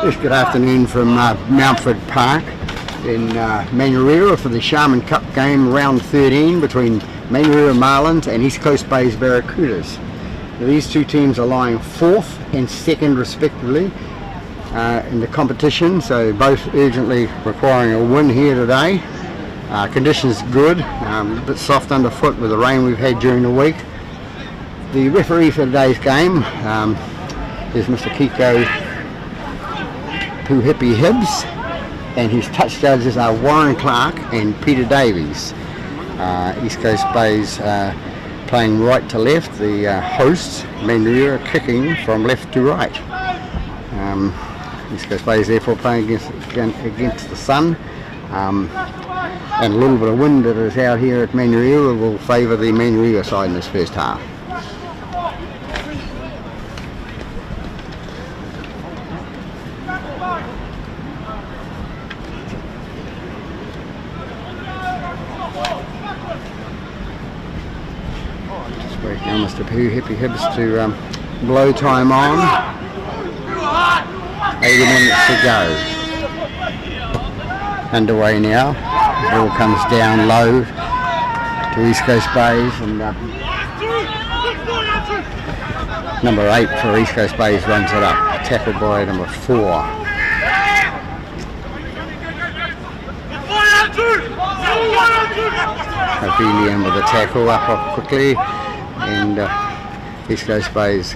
Yes, good afternoon from Mountford Park in Manurewa for the Sharman Cup game, round 13 between Manurewa Marlins and East Coast Bay's Barracudas. Now, these two teams are lying 4th and 2nd respectively in the competition, so both urgently requiring a win here today. Conditions good, a bit soft underfoot with the rain we've had during the week. The referee for today's game is Mr. Kiko Hippie Hibbs, and his touch judges are Warren Clark and Peter Davies. East Coast Bay's playing right to left, the hosts Manurewa kicking from left to right. East Coast Bay is therefore playing against the sun, and a little bit of wind that is out here at Manurewa will favour the Manurewa side in this first half. Just waiting on Mr. Hippie Hibbs to blow time on. 80 minutes to go. Underway now. Ball comes down low to East Coast Bays, and number 8 for East Coast Bays runs it up. Tackled by number 4. Avelian with the tackle up quickly, and East Coast Bays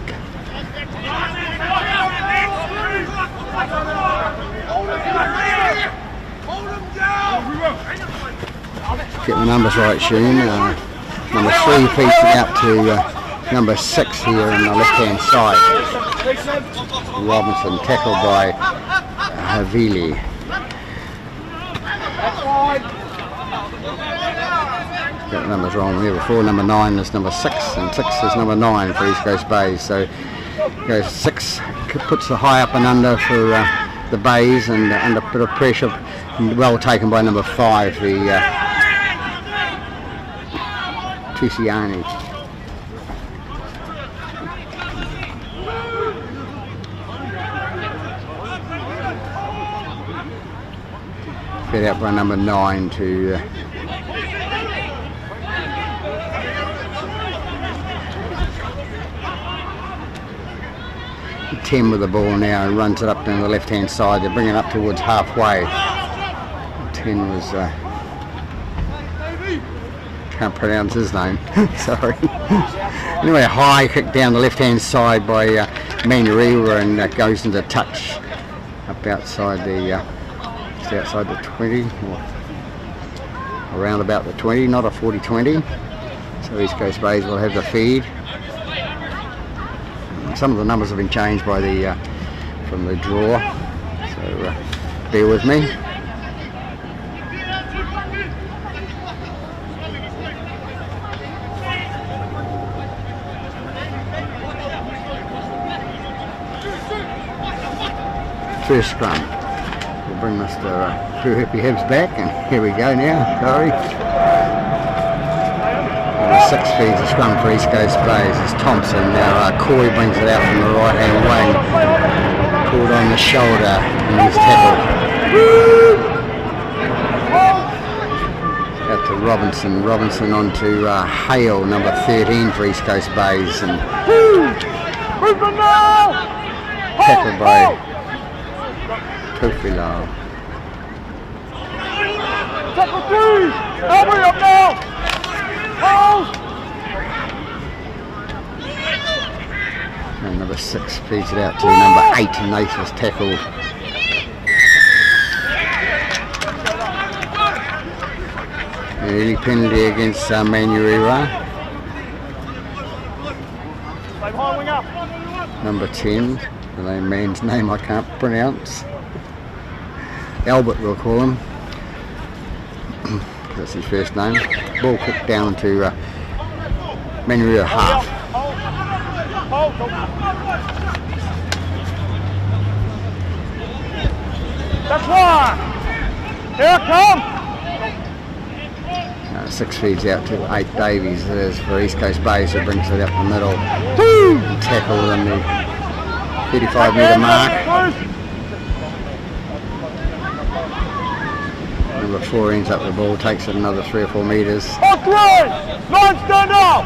get the numbers right, Sheen. Number 3 feeds it out to number 6 here on the left hand side. Robinson tackled by Havili. Got the numbers wrong there before. Number 9 is number 6 and 6 is number 9 for East Coast Bays. So goes 6, puts the high up and under for the Bays, and under a bit of pressure, well taken by number 5, the Tusiani. Fed out by number 9 to 10 with the ball now, and runs it up down the left hand side. They're bringing it up towards halfway. 10 was can't pronounce his name. Sorry. Anyway, a high kick down the left hand side by Manurewa, and goes into touch up outside the just outside the 20, or around about the 20, not a 40-20. So East Coast Bays will have the feed. Some of the numbers have been changed by the from the draw, so bear with me. First scrum. We'll bring Mr. Hippie Hibbs back, and here we go now. Sorry. 6 feeds a scrum for East Coast Bays is Thompson. Now Coy brings it out from the right hand wing, caught on the shoulder, and he's tackled. Out to Robinson. Robinson on to Hale, number 13 for East Coast Bays, and tackled by Tofilo. Tackle 3! Hurry up now! And number 6 feeds it out to number 8, and Nath was tackled. Early penalty against Manurewa. Number 10, the man's name I can't pronounce. Albert we'll call him. That's his first name. Ball kicked down to Manurewa half. That's one! Here I come! 6 feeds out to 8 Davies. It is for East Coast Bays, who brings it up the middle. Tackle in the 35 metre mark. Number 4 ends up the ball, takes it another 3 or 4 metres. On 3! 9 stand up!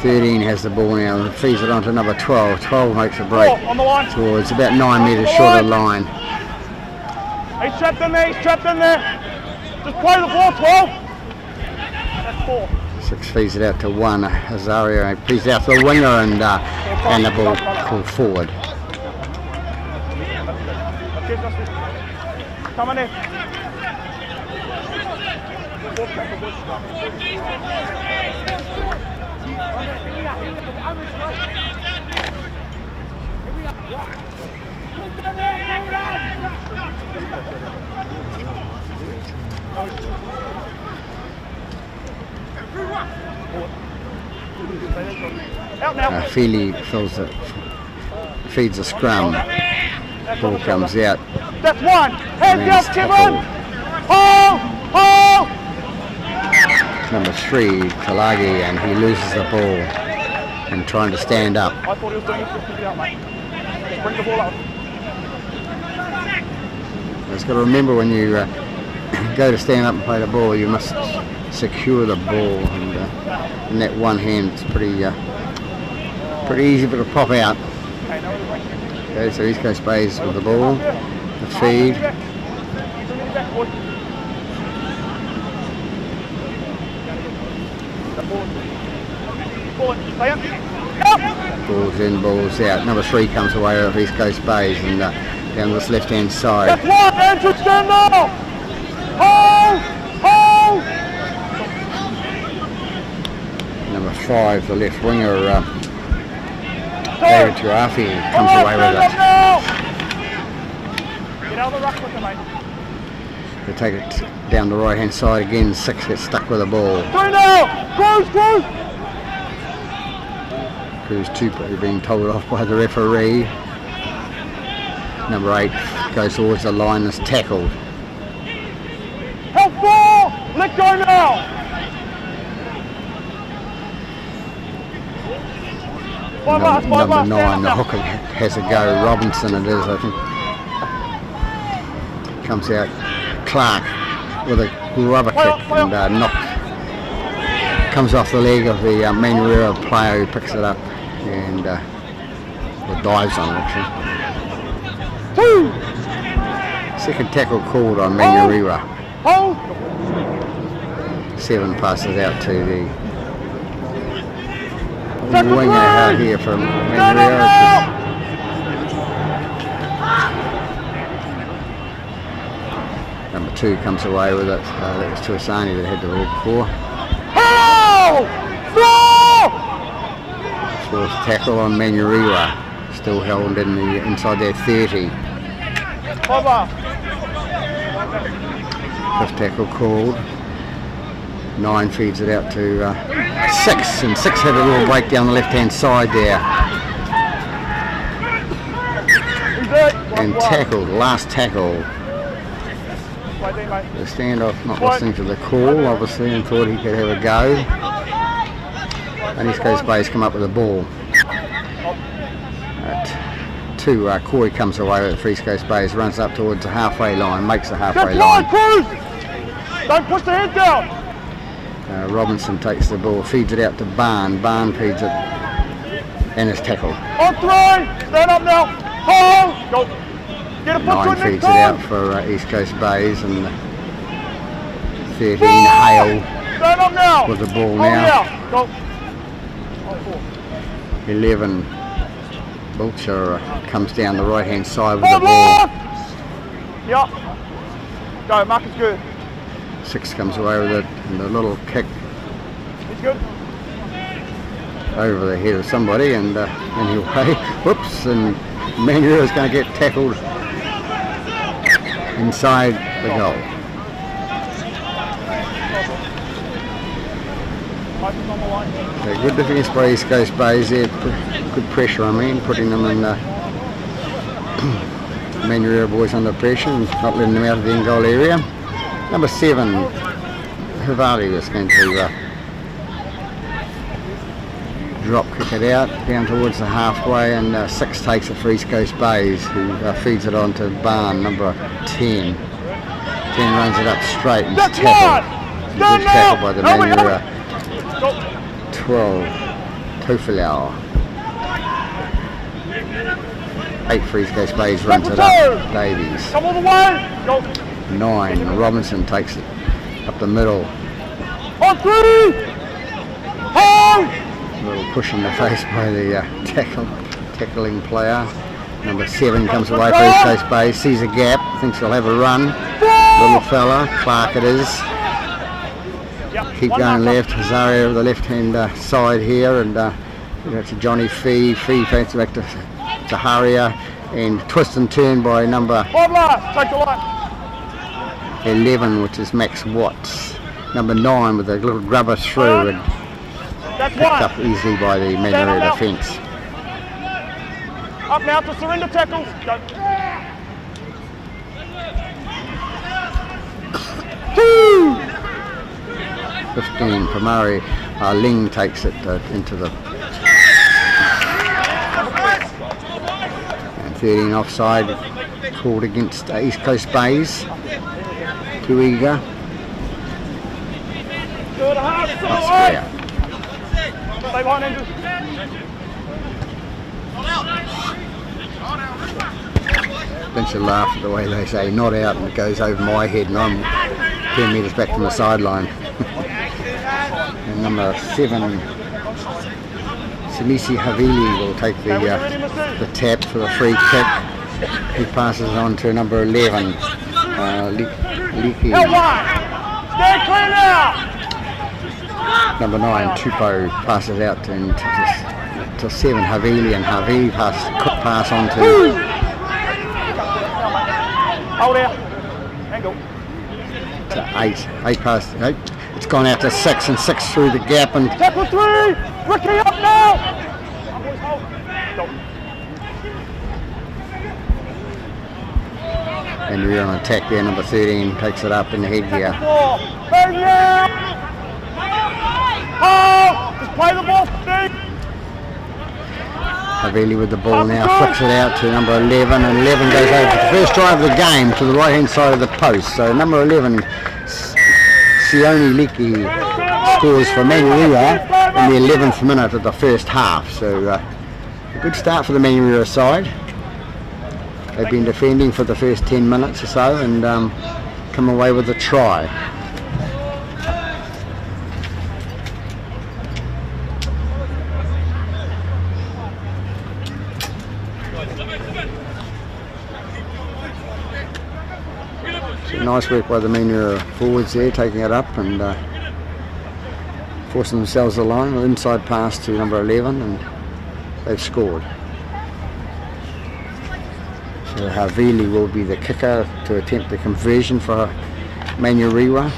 13 has the ball now and feeds it on to number 12. 12 makes a break 4 on the line. towards about 9 metres short of the line. He's trapped in there, he's trapped in there. Just play the ball, 12. That's 4. 6 feeds it out to 1. Azario feeds it out to the winger and the ball called forward. Come on in. Out now. Feely feeds a scrum. Ball comes out. That's 1. Hands And up, it's Kevin. tackled. Hold! Hold! Number 3, Kalagi, and he loses the ball and trying to stand up. I thought he was doing it, just pick it out, mate. Just bring the ball up. Just got to remember when you go to stand up and play the ball, you must secure the ball, and in that one hand it's pretty easy for it to pop out. Okay, so East Coast Bays with the ball, the feed. Balls in, balls out. Number 3 comes away with East Coast Bays and down this left hand side. That's 1. Andrew, stand up. Hold! Hold! Number 5, the left winger, David Tuafi, comes away with it. Get out of the ruck with him, mate. They take it down the right hand side again. 6 gets stuck with the ball. 3 now. Close. Who's 2 being told off by the referee. Number 8 goes towards the line and is tackled. Help ball! Let go now! Number 9, the hooker has a go. Robinson it is, I think. Comes out. Clark with a rubber kick and comes off the leg of the Manurewa player who picks it up and dives on it actually. 2! Second tackle called on Manurewa. Hold! 7 passes out to the winger out here from Manurewa. Number 2 comes away with it. That was Tuasani that had the ball before. Fourth tackle on Manurewa, still held in the inside their 30. Fifth tackle called. 9 feeds it out to 6, and 6 had a little break down the left hand side there. And tackled, last tackle. The standoff not listening to the call obviously and thought he could have a go. And East Coast Bays come up with the ball. 2, Corey comes away with it for East Coast Bays, runs up towards the halfway line, makes the halfway line. Don't push the head down. Robinson takes the ball, feeds it out to Barn. Barn feeds it and is tackled. On 3, stand up now. Hold. Go. Get a 9 foot feeds it out for East Coast Bays and 13 Hale stand up now. with the ball Hold now. out. Go. 11 Wiltshire comes down the right hand side with the ball. Yep. Go, Mark is good. 6 comes away with it and a little kick He's good. over the head of somebody and anyway, whoops, and Manurewa is going to get tackled inside the goal. So good defence by East Coast Bays there, good pressure putting them in Manurewa boys under pressure and not letting them out of the end goal area. Number 7, Havali was going to drop kick it out down towards the halfway, and 6 takes it for East Coast Bays, who feeds it on to Barn, number 10. 10 runs it up straight and That's tackled. Good tackle by the Manurewa. 12, Tofilau. 8 for East Coast Bays, runs it up, Davies. Come all the way. Go. 9, Robinson takes it up the middle. On 3. Hold. A little push in the face by the tackling player. Number 7 comes away for East Coast Bay, sees a gap, thinks he'll have a run. Little fella, Clark it is. Keep going left, Hazaria the left hand side here, and to Johnny Fee. Fee fancy back to Haria, and twist and turn by number 11, which is Max Watts. Number 9 with a little grubber through, and picked up easily by the Manurewa defence. Up now to surrender tackles. Go. 15 for Murray. Ling takes it into the. And 13 offside, called against East Coast Bays. Too eager. Not square. Stay behind, Andrew. Don't you laugh at the way they say not out, and it goes over my head, and I'm 10 metres back from the sideline. And number 7, Sinisi Havili will take the tap for the free kick. He passes on to number 11, Liki. Stay clear now. Number 9, Tupou, passes out to 7, Havili, and Havili pass on to Hold there. And go. 8. 8 past 8. It's gone out to 6, and 6 through the gap, and Tackle 3. Ricky up now. and we're on attack there. Number 13 takes it up in the headgear. Just play the ball, Steve. Havili with the ball now, flicks it out to number 11, and 11 goes over to the first drive of the game to the right hand side of the post. So number 11, Sione Liki, scores for Manurewa in the 11th minute of the first half. So a good start for the Manurewa side. They've been defending for the first 10 minutes or so, and come away with a try. So nice work by the Manurewa forwards there, taking it up and forcing themselves a line. An inside pass to number 11, and they've scored. So Havili will be the kicker to attempt the conversion for Manurewa.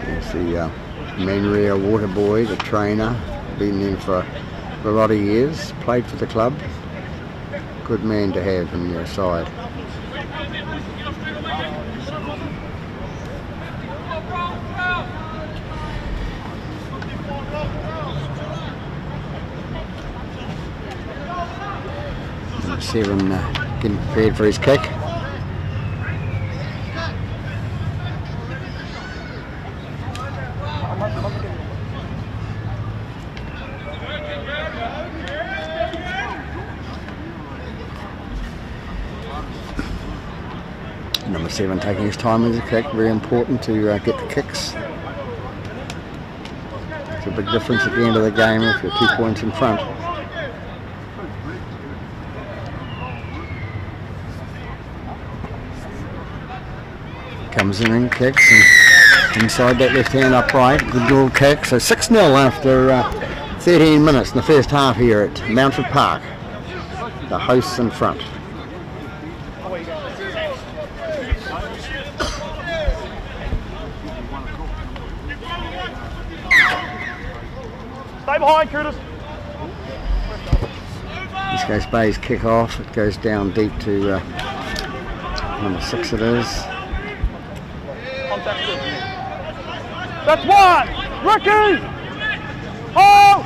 There's the Manurewa water boy, the trainer, been there for a lot of years, played for the club. Good man to have in your side. Number 7 getting prepared for his kick. Number 7 taking his time with the kick, very important to get the kicks. It's a big difference at the end of the game if you're 2 points in front. Comes in and kicks, and inside that left hand upright, good goal kick. So 6-0 after 13 minutes in the first half here at Mountford Park. The hosts in front. Stay behind, Curtis. East Coast Bay's kick off. It goes down deep to number 6 it is. That's one! Ricky! Oh!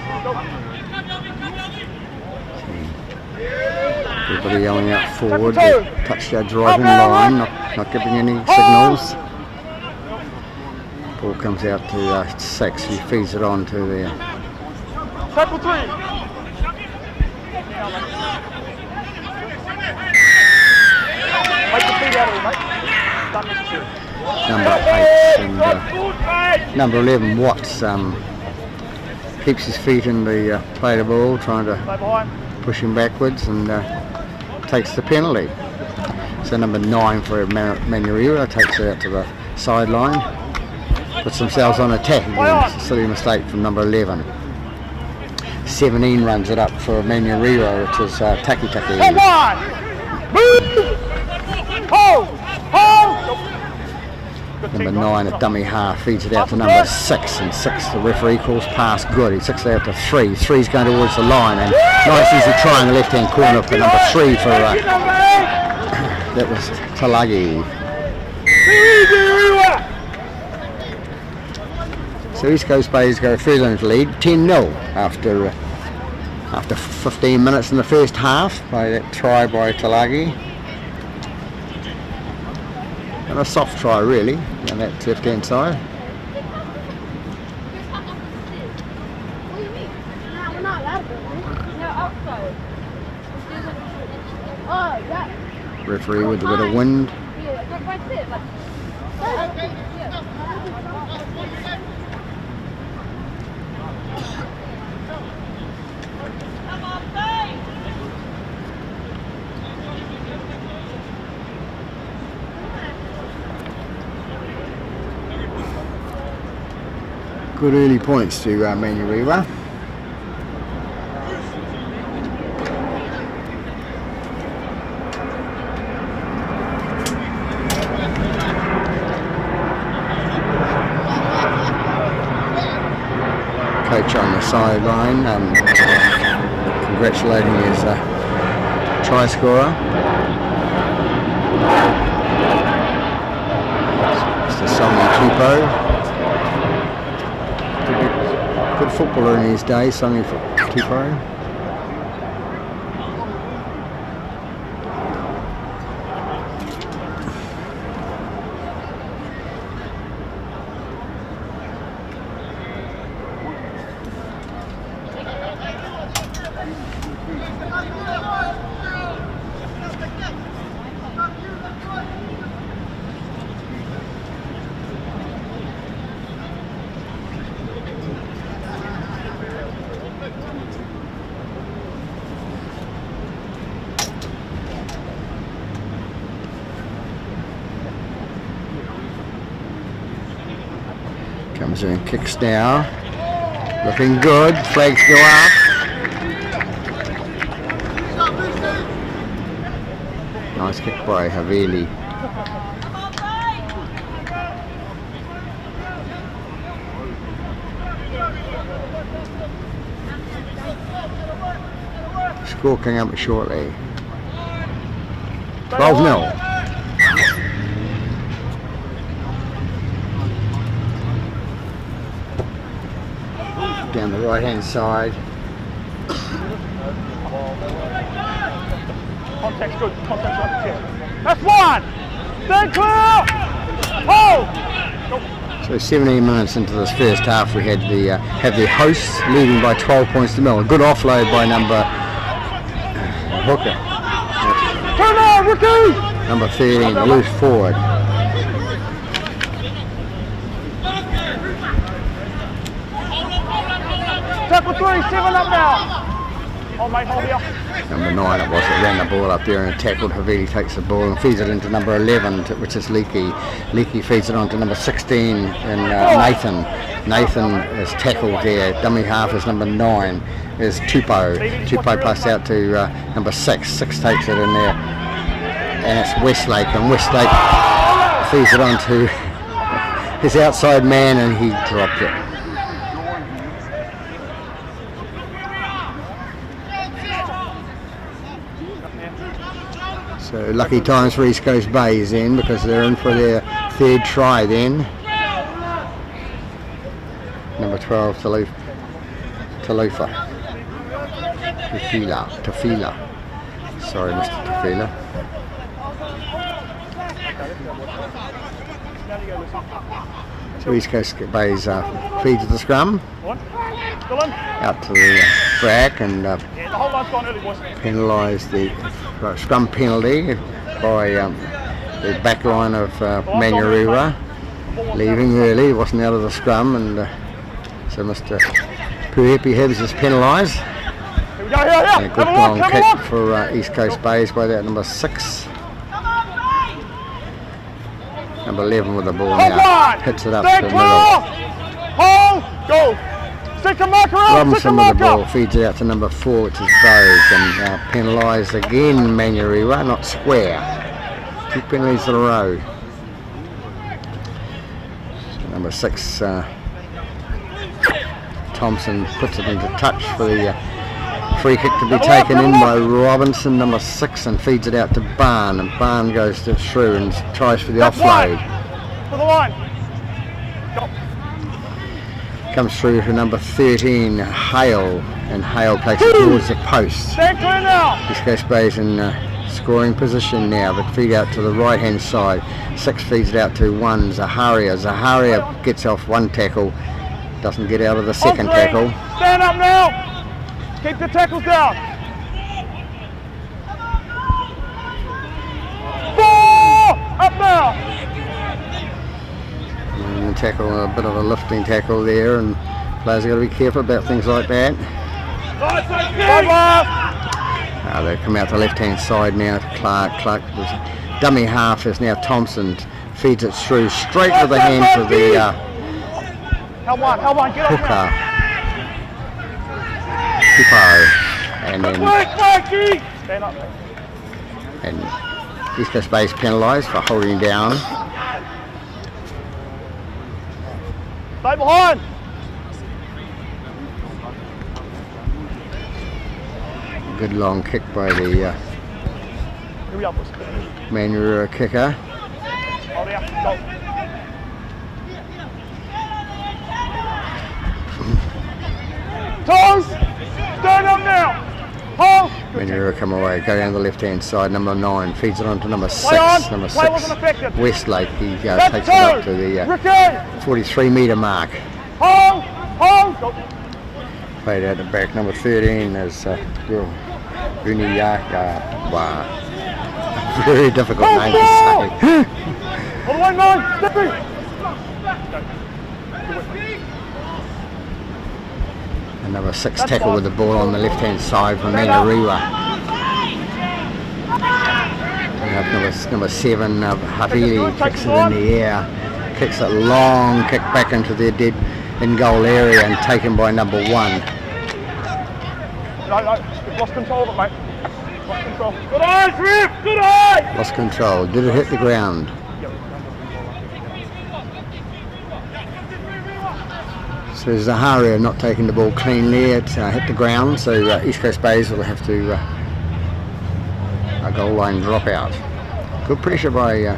Everybody yelling out forward. The touchdown driving line, not giving any signals. Ball comes out to 6. He feeds it on to the Tackle 3. Make the feet out of it, mate. number 8 and number 11 Watts keeps his feet in the play of the ball, trying to push him backwards, and takes the penalty. So number 9 for Manurewa takes it out to the sideline, puts themselves on attack again. It's a silly mistake from number 11. 17 runs it up for Manurewa, which is Taki Taki. Number 9 at dummy half feeds it out to number 6, and 6 the referee calls pass good. He kicks it out to 3. 3's going towards the line, and nice easy try in the left hand corner for number 3 for that was Talagi. So East Coast Bays go further into lead, 10-0 after 15 minutes in the first half by that try by Talagi. And a soft try really on that left hand side. Referee with a bit of wind. Good early points to Manurewa. Coach on the sideline, congratulating his try scorer. Mr. Sonny Tupo. Good footballer in his day, Sonny Tupo. Comes in, kicks now. Looking good. Flags go up. Nice kick by Haveli. Score coming up shortly. 12-0. Down the right hand side. Contact's good. Contact's right there. That's one! Stay clear! Hold! So 17 minutes into this first half, we had the hosts leading by 12 points to 0. A good offload by number Hooker. Turn on, Ricky! Number 13, loose forward. Tackle 3, 7 up now. Hold mate, hold here. Number 9 it was that ran the ball up there and tackled. Haveli takes the ball and feeds it into number 11, which is Leakey. Leakey feeds it on to number 16 and Nathan. Nathan is tackled there. Dummy half is number 9 is Tupo. Tupo passes out to number 6. 6 takes it in there. And it's Westlake, and Westlake feeds it on to his outside man, and he dropped it. lucky times for East Coast Bays then, because they're in for their third try then. Number 12, Tafila. Sorry, Mr. Tafila. So East Coast Bays feed to the scrum. Out to the back and penalise the scrum penalty by the back line of Manurewa, leaving early. He wasn't out of the scrum, and so Mr. Puepi Hibbs is penalised. And a good long kick for East Coast Bays by that number 6. Number 11 with the ball now, hits it up to the middle. Go! Robinson with the ball, feeds it out to number 4, which is Vogue, and penalised again Manurewa, not square. 2 penalties in a row. So number 6, Thompson puts it into touch for the free kick to be taken in by Robinson, number 6, and feeds it out to Barn, and Barn goes through and tries for the offload. For the line. Go. Comes through to number 13, Hale, and Hale takes it towards the post. Stand clear now. East Coast Bays in scoring position now, but feed out to the right hand side. 6 feeds it out to 1, Zaharia. Zaharia gets off 1 tackle, doesn't get out of the second tackle. Stand up now. Keep the tackles down. 4! Up now. And the tackle, a bit of a lifting tackle there, and players have got to be careful about things like that. They come out the left hand side now to Clark. Dummy half is now Thompson, feeds it through straight to the hands of the hooker. And then East Coast Bays penalised for holding down. Stay behind. Good long kick by the Manurewa kicker. Hold out. Go. Toes! Stand up now! Hold! Manurewa come away, go down the left hand side, number 9, feeds it on to number 6, number 6, Westlake, he takes it up to the 43 metre mark. Hold! Go. Played out the back, number 13 is Uniyaka. Wow. Very difficult name to say. All the way, man! Stepping! And number 6 tackle with the ball on the left hand side from Manurewa. Number 7 Havili kicks it in the air, kicks it long, kick back into their dead in goal area and taken by number 1. No, you've lost control of it, mate. Lost control. Good eyes, Rip! Good eyes! Lost control. Did it hit the ground? So Zaharia not taking the ball cleanly, it hit the ground, so East Coast Bays will have to a goal line drop out. Good pressure by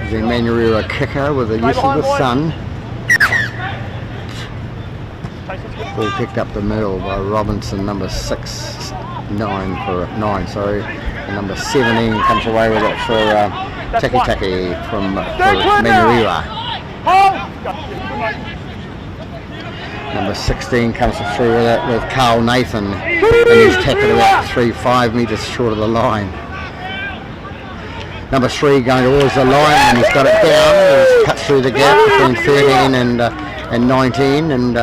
the Manurewa kicker with the use of the sun. Ball picked up the middle by Robinson, number 9, sorry. And number 17 comes away with it for Taki from Manurewa. Number 16 comes through with it with Carl Nathan, and he's tackled about 5 metres short of the line. Number 3 going towards the line, and he's got it down. He's cut through the gap between 13 and 19, and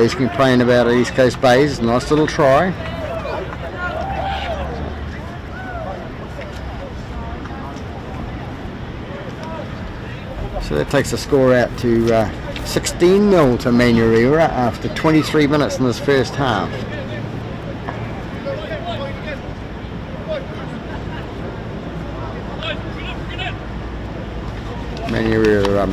he's complaining about it. East Coast Bays, nice little try. So that takes the score out to 16-0 to Manurewa after 23 minutes in this first half. Manurewa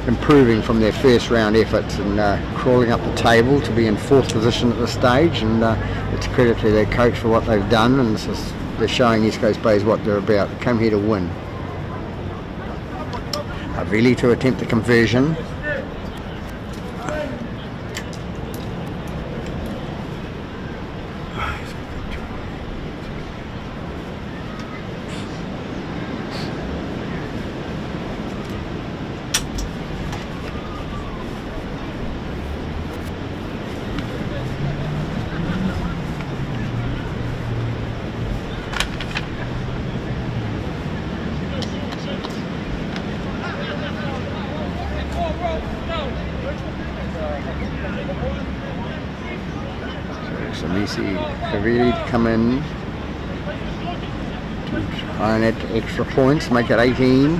improving from their first round efforts and crawling up the table to be in 4th position at this stage, and it's a credit to their coach for what they've done, and they're showing East Coast Bays what they're about. They came here to win. Havili to attempt the conversion. Havili to come in to try and add extra points, make it 18.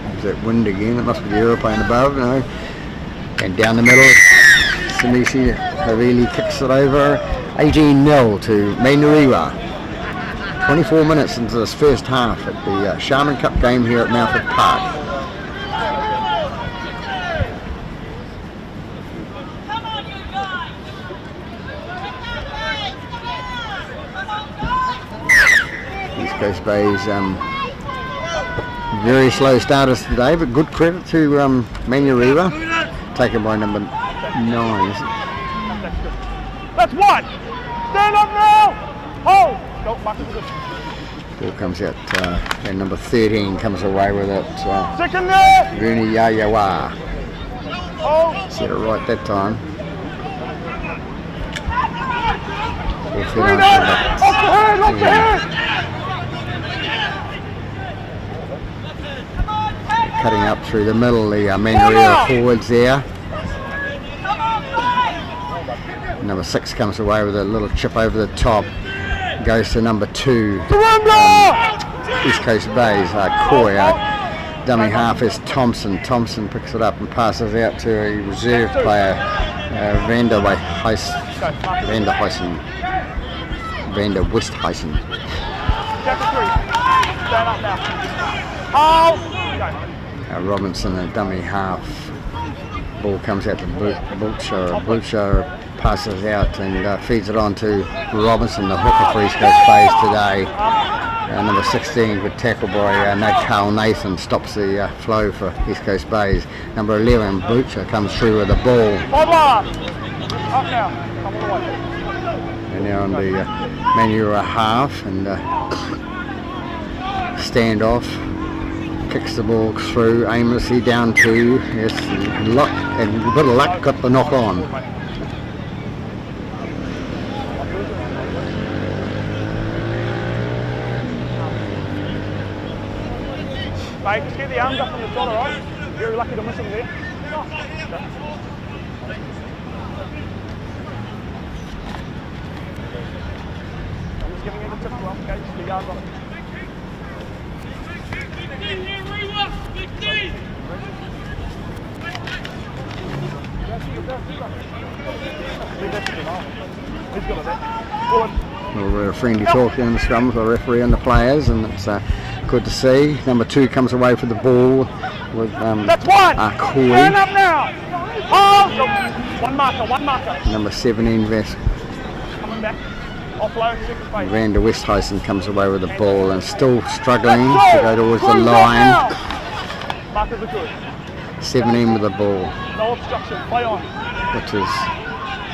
There's that wind again, it must be the aeroplane above, no. And down the middle, Samisi Havili kicks it over, 18-0 to Manurewa. 24 minutes into this first half at the Sharman Cup game here at Mountford Park. East Coast Bays, very slow starters today, but good credit to Manurewa, taken by number 9. That's one! Stand up now! Hold! Ball comes out, and number 13 comes away with it. Second there! Rooney Yayawa. Set it right that time. Off the head, off the head! Cutting up through the middle, the Manurewa forwards there. Number 6 comes away with a little chip over the top. Goes to number 2. East Coast Bays, Coy. Dummy half is Thompson. Thompson picks it up and passes out to a reserve player, Vander Westhuizen. Robinson, a dummy half. Ball comes out to Butcher passes out and feeds it on to Robinson, the hooker for East Coast Bays today. Number 16, good tackle by Carl Nathan, stops the flow for East Coast Bays. Number 11, Butcher comes through with the ball. And now on the Manurewa half, and standoff, kicks the ball through aimlessly down to, yes, luck, and a bit of luck got the knock on. Mate, just get the arms up on the shot, alright? You're lucky to miss him there. I'm just giving you the tip well, okay? Just the yards on it. Well, a friendly talk in the scrum for the referee and the players, and it's good to see. Number 2 comes away for the ball with That's one! Coy. Stand up now! Oh! One marker. Number 17, Coming back. Offload, second phase. Vander Westhuizen comes away with the ball and still struggling to go towards the line. Markers are good. 17 with the ball. No obstruction, play on. Which is...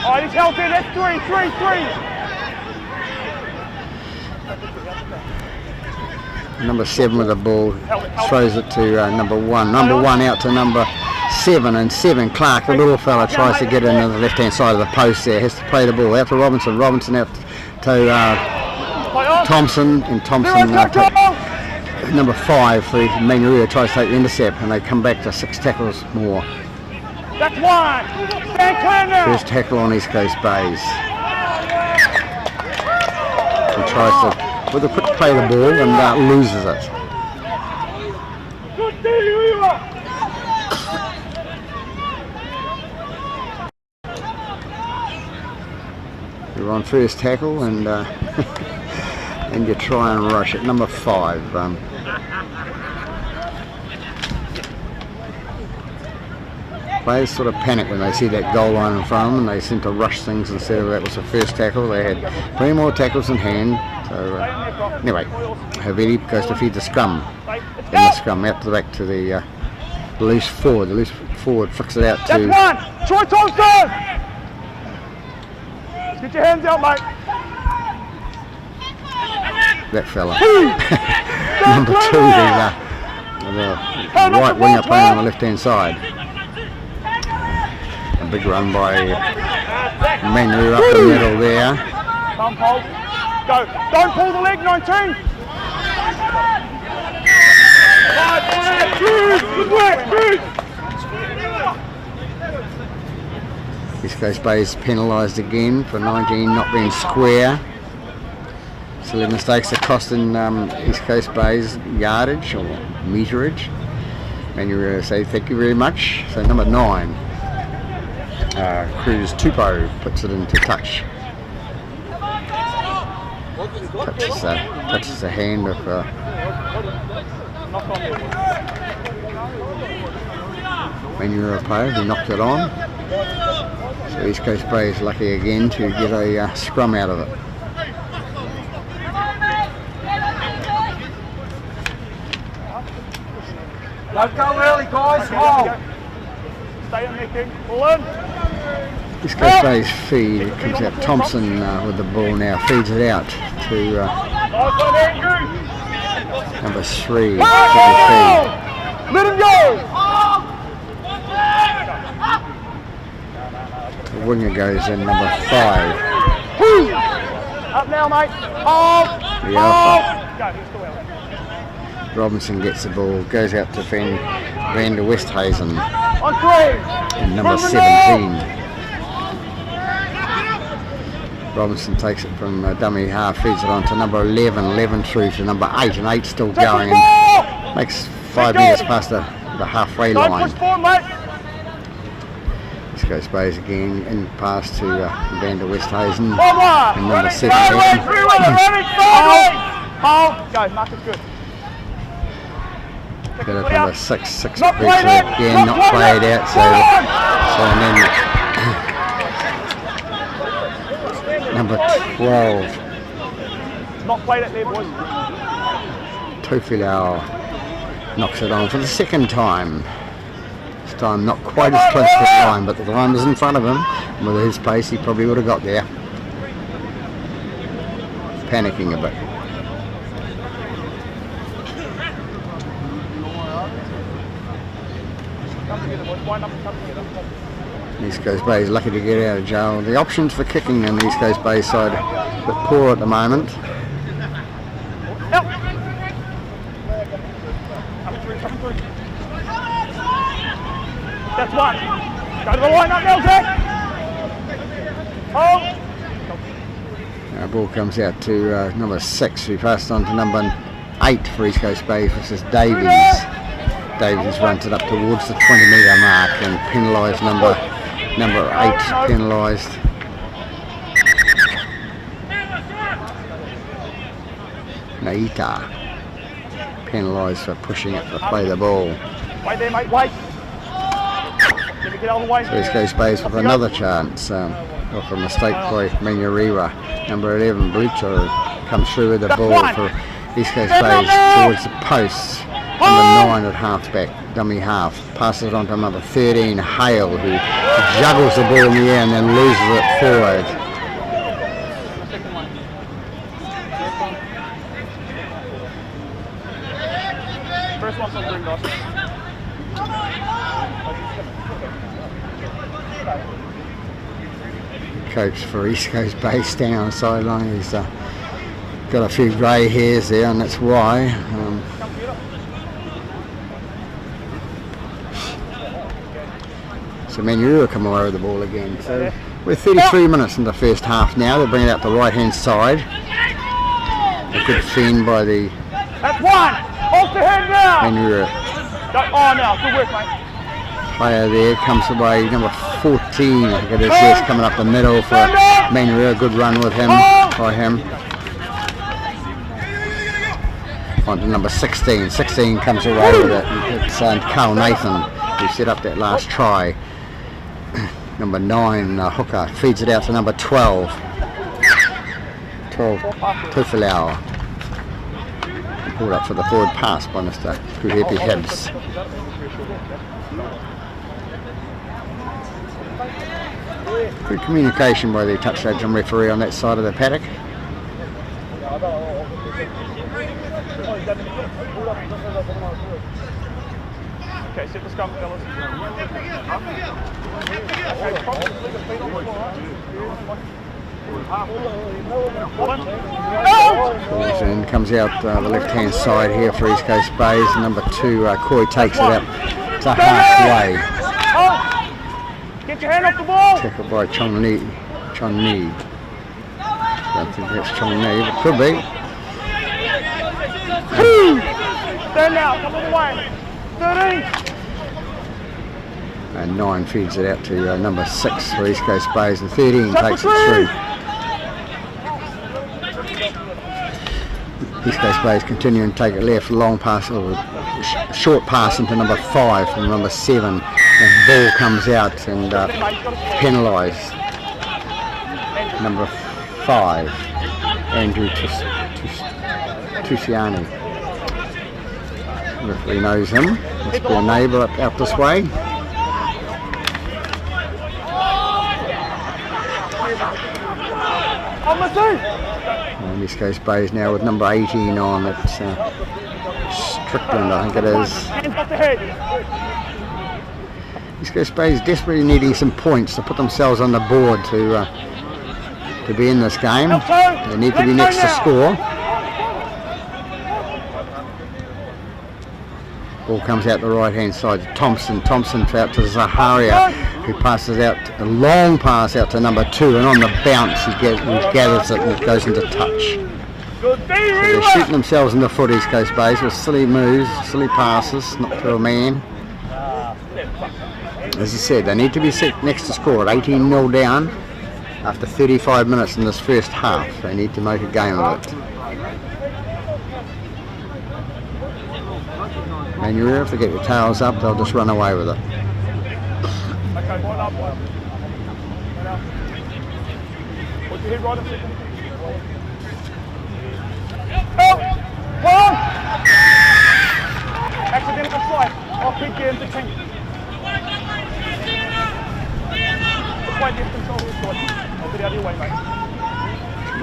Oh, he's held there, that's 3. Number 7 with the ball, throws it to number 1. Number 1 out to number 7, and 7, Clark, the little fella, tries to get into the left-hand side of the post there, has to play the ball out to Robinson. Robinson out to Thompson, and Thompson number 5 for Manurewa tries to take the intercept, and they come back to 6 tackles more. That's one! Stand clear now! First tackle on East Coast Bays. He tries to, with a quick play of the ball, and loses it. We're on first tackle, and and you try and rush it. Number 5. Players sort of panic when they see that goal line in front of them, and they seem to rush things instead of that was the first tackle. They had 3 more tackles in hand. So anyway, Havili goes to feed the scrum. And the scrum out to the back to the loose forward. The loose forward flicks it out to... That's 1! Troy Thompson! Get your hands out, mate. That fella. Number 2, the right winger playing on the left hand side. A big run by Manurewa up the middle there. Come, Paul. Go. Don't pull the leg, 19. Good work, good. East Coast Bay is penalised again for 19 not being square. Silly mistakes are costing East Coast Bay's yardage or meterage. Manurewa say thank you very much. So number 9, Cruz Tupou puts it into touch. Touches the hand of Manurewa player who knocked it on. So East Coast Bay is lucky again to get a scrum out of it. Don't go early, guys. Hold. Stay in there, King. Pull in. East Coast Bay's feed, it comes out Thompson with the ball now, feeds it out to number 3. Let him go! The winger goes in, number 5. Up now, mate. Hold! The alpha. Go, he's still out. Robinson gets the ball, goes out to Van der Westhuizen On 3. and number 17. Robinson takes it from dummy half, feeds it on to number 11, 11 through to number 8, and 8 still going, and makes 5 metres past the halfway line. Don't push forward, mate. East Coast Bays again, in pass to Van der Westhuizen, Forward. and number 17. Hold. Go, Marcus, good. Got it number 6 again, not played out, so and then number 12. Not played it there, boys. Tofilau knocks it on for the second time. This time not quite as close to the line, but the line was in front of him. And with his pace, he probably would have got there. Panicking a bit. East Coast Bay is lucky to get out of jail. The options for kicking on the East Coast Bay side are a bit poor at the moment. Help. Coming through. That's 1. Go to the line up now, Zach. Hold. Ball comes out to number 6, who passed on to number 8 for East Coast Bay, which is Davies. Davies runs it up towards the 20-metre mark and penalised number 8 penalised. Naita penalised for pushing it to play the ball. Wait there, mate, wait. Let me get out of the way. So East Coast Bays with another chance off a mistake by Manurewa. Number 11, Bluto, comes through with the ball for East Coast Bays towards the posts. Number 9 at halfback, dummy half, passes it on to number 13, Hale, who juggles the ball in the air and then loses it forward. First one's on green, guys. Coach for East Coast Bay standing on the sideline. He's got a few grey hairs there, and that's why. So Manurewa come away with the ball again. So we're 33 minutes in the first half now. They're bringing it out the right hand side. A good fend by the That's 1. Hold the hand now. Manurewa Oh, now. Good work, mate. player there. Comes away number 14. I think it is. Yes, coming up the middle for Manurewa. Good run with him by him. on to number 16. 16 comes away with it. It's Carl Nathan who set up that last try. Number 9, hooker, feeds it out to number 12. 12, Tufalau. Pulled up for the forward pass by Mr. Kuhepi Hibbs. Good communication by the touch agent referee on that side of the paddock. Okay, sit the skunk, fellas. And comes out the left-hand side here for East Coast Bays. Number 2, Coy takes it out to halfway. Get your hand off the ball. Tackled by Chong Ni. Don't think that's Chong Ni, but could be. Stand now, come on the way. 13. And 9 feeds it out to number 6 for East Coast Bays, and 13 takes it through. East Coast Bays continuing to take it left, long pass or short pass into number 5 from number 7. And ball comes out and penalised. Number 5, Andrew Tusiani. Referee knows him. Must be a neighbour out this way. And East Coast Bays now with number 18 on. It's Strickland, I think it is. East Coast Bays desperately needing some points to put themselves on the board to be in this game. They need to be next to score. Ball comes out the right hand side to Thompson. Thompson out to Zaharia, who passes out a long pass out to number 2, and on the bounce he gathers it and it goes into touch. So they're shooting themselves in the foot, East Coast Bays, with silly moves, silly passes, not to a man. As I said, they need to be set next to score at 18-0 down after 35 minutes in this first half. They need to make a game of it. Manurewa, if they get their tails up, they'll just run away with it. Accidental slide. Off big gear into 10. Quite distance over the slide. I'll get out of your way, mate.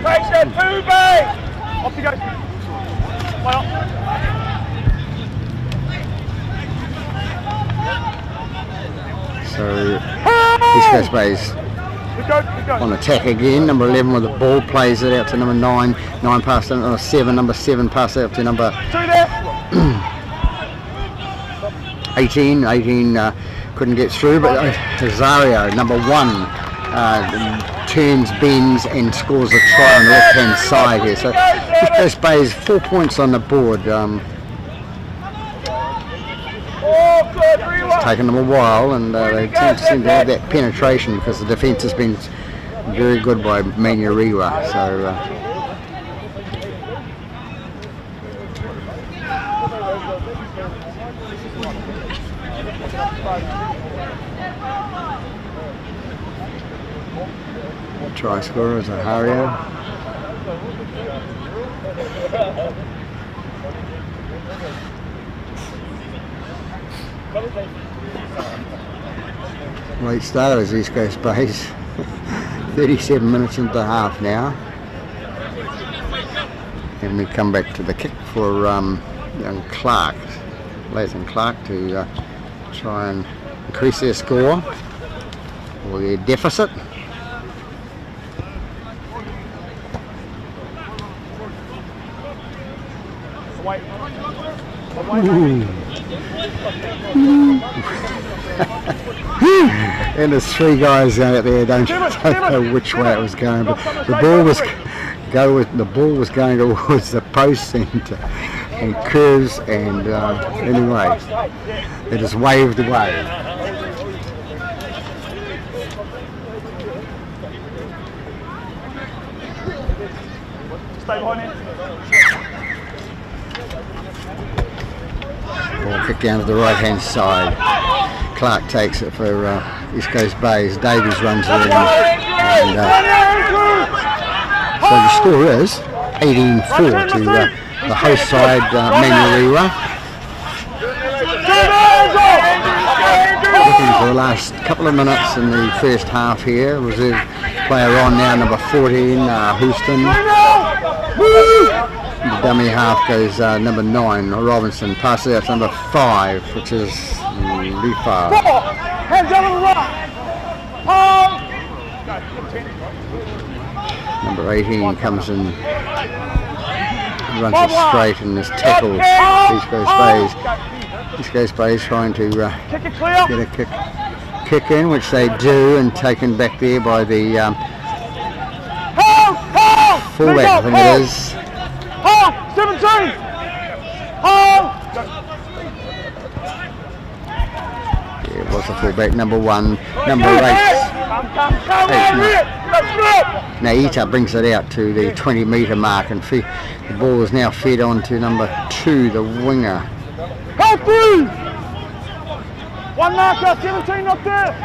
Take that 2B! Off you go. Play up. So, East Coast Bays on attack again. Number 11 with the ball, plays it out to number 9. 9 passed out to number 7. Number 7 passed out to number 18. 18 couldn't get through, but Rosario, number 1, turns, bends and scores a try on the left-hand side here. So East Coast Bays 4 points on the board. It's taken them a while, and they seem to have that penetration because the defence has been very good by Manurewa. So try scorer is Zaharia. Late starters, East Coast Bays. 37 minutes into half now. And we come back to the kick for young Clark, Lathan Clark, to try and increase their score or their deficit. And there's 3 guys out there, don't know which way it was going, but the ball was going towards the post and curves, and anyway, it just waved away. Stay behind him. Ball kicked down to the right hand side. Clark takes it for East Coast Bays. Davies runs it in. And, so the score is 18-4 to the host side, Manurewa. Looking for the last couple of minutes in the first half here. Reserve player on now, number 14, Houston. The dummy half goes number 9, Robinson. Passes out to number 5, which is Lifa. Number 18 comes in, runs it straight and is tackled. East Coast Bays. East Coast Bays trying to get a kick in, which they do, and taken back there by the fullback, I think it is. 17! Yeah, it was the fullback, number 1, number 8. Naita brings it out to the 20-metre mark, and the ball is now fed on to number 2, the winger. Go through! One marker, 17 up there!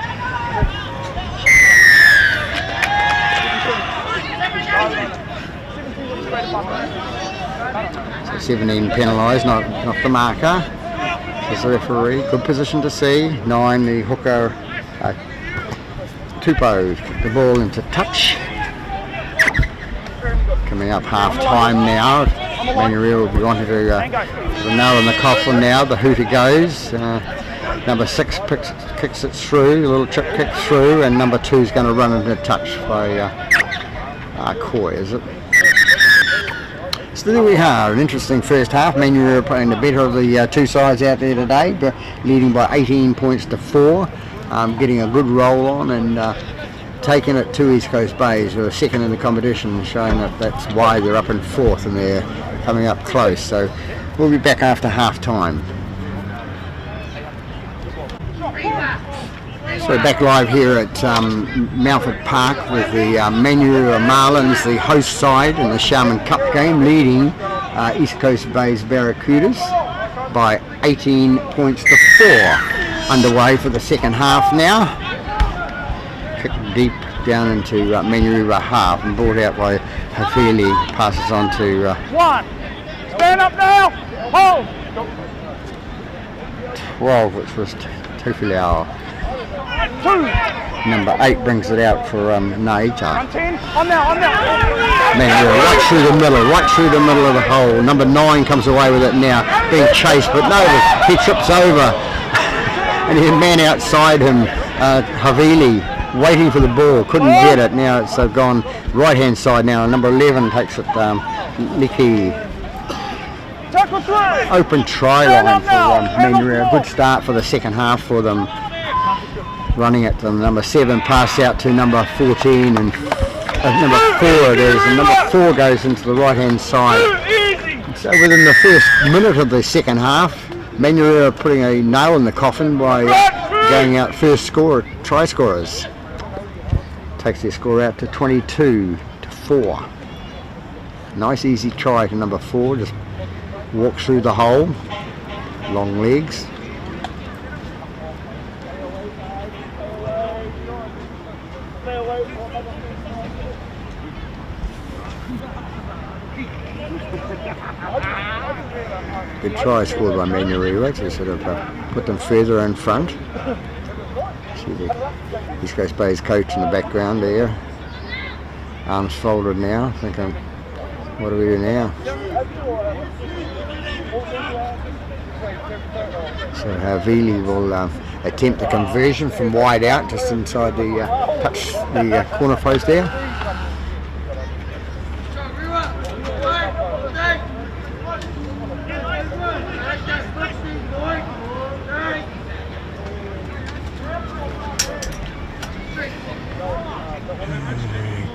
So 17 penalised, not the marker. Says the referee. Good position to see. 9, the hooker, Tupou, the ball into touch. Coming up half time now. Manurewa will be wanting to the nail in the coffin now. The hooter goes. Number 6 kicks it through. A little chip kicks through, and number 2 is going to run into touch by Coy, is it? So there we are, an interesting first half. Manurewa playing the better of the two sides out there today, but leading by 18 points to 4, getting a good roll on and taking it to East Coast Bays, who are second in the competition, showing that that's why they're up in 4th and they're coming up close. So we'll be back after half time. So back live here at Mountford Park with the Manurewa Marlins, the host side in the Sharman Cup game, leading East Coast Bays Barracudas by 18 points to 4. Underway for the second half now. Kicked deep down into Manurewa half and brought out by Hafili. Passes on to 1. Stand up now. Hold. 12, which was Tufilau. 2. Number 8 brings it out for Naita. 10. On now. Manurewa right through the middle of the hole. Number 9 comes away with it now, being chased, but no, he trips over. And he had a man outside him, Havili, waiting for the ball, couldn't get it. Now it's gone right hand side now. Number 11 takes it, Liki. Open try line for Manurewa. Good start for the second half for them. Running it to number 7, pass out to number 14, and number 4 it is, and number 4 goes into the right hand side. So within the first minute of the second half, Manurewa putting a nail in the coffin by going out first scorer, try scorers. Takes their score out to 22 to 4. Nice easy try to number 4, just walks through the hole, long legs. Good try scored by Manurewa to sort of put them further in front. See the East Coast Bays coach in the background there. Arms folded now, thinking, what do we do now? So Havili will attempt the conversion from wide out, just inside the touch the corner post there.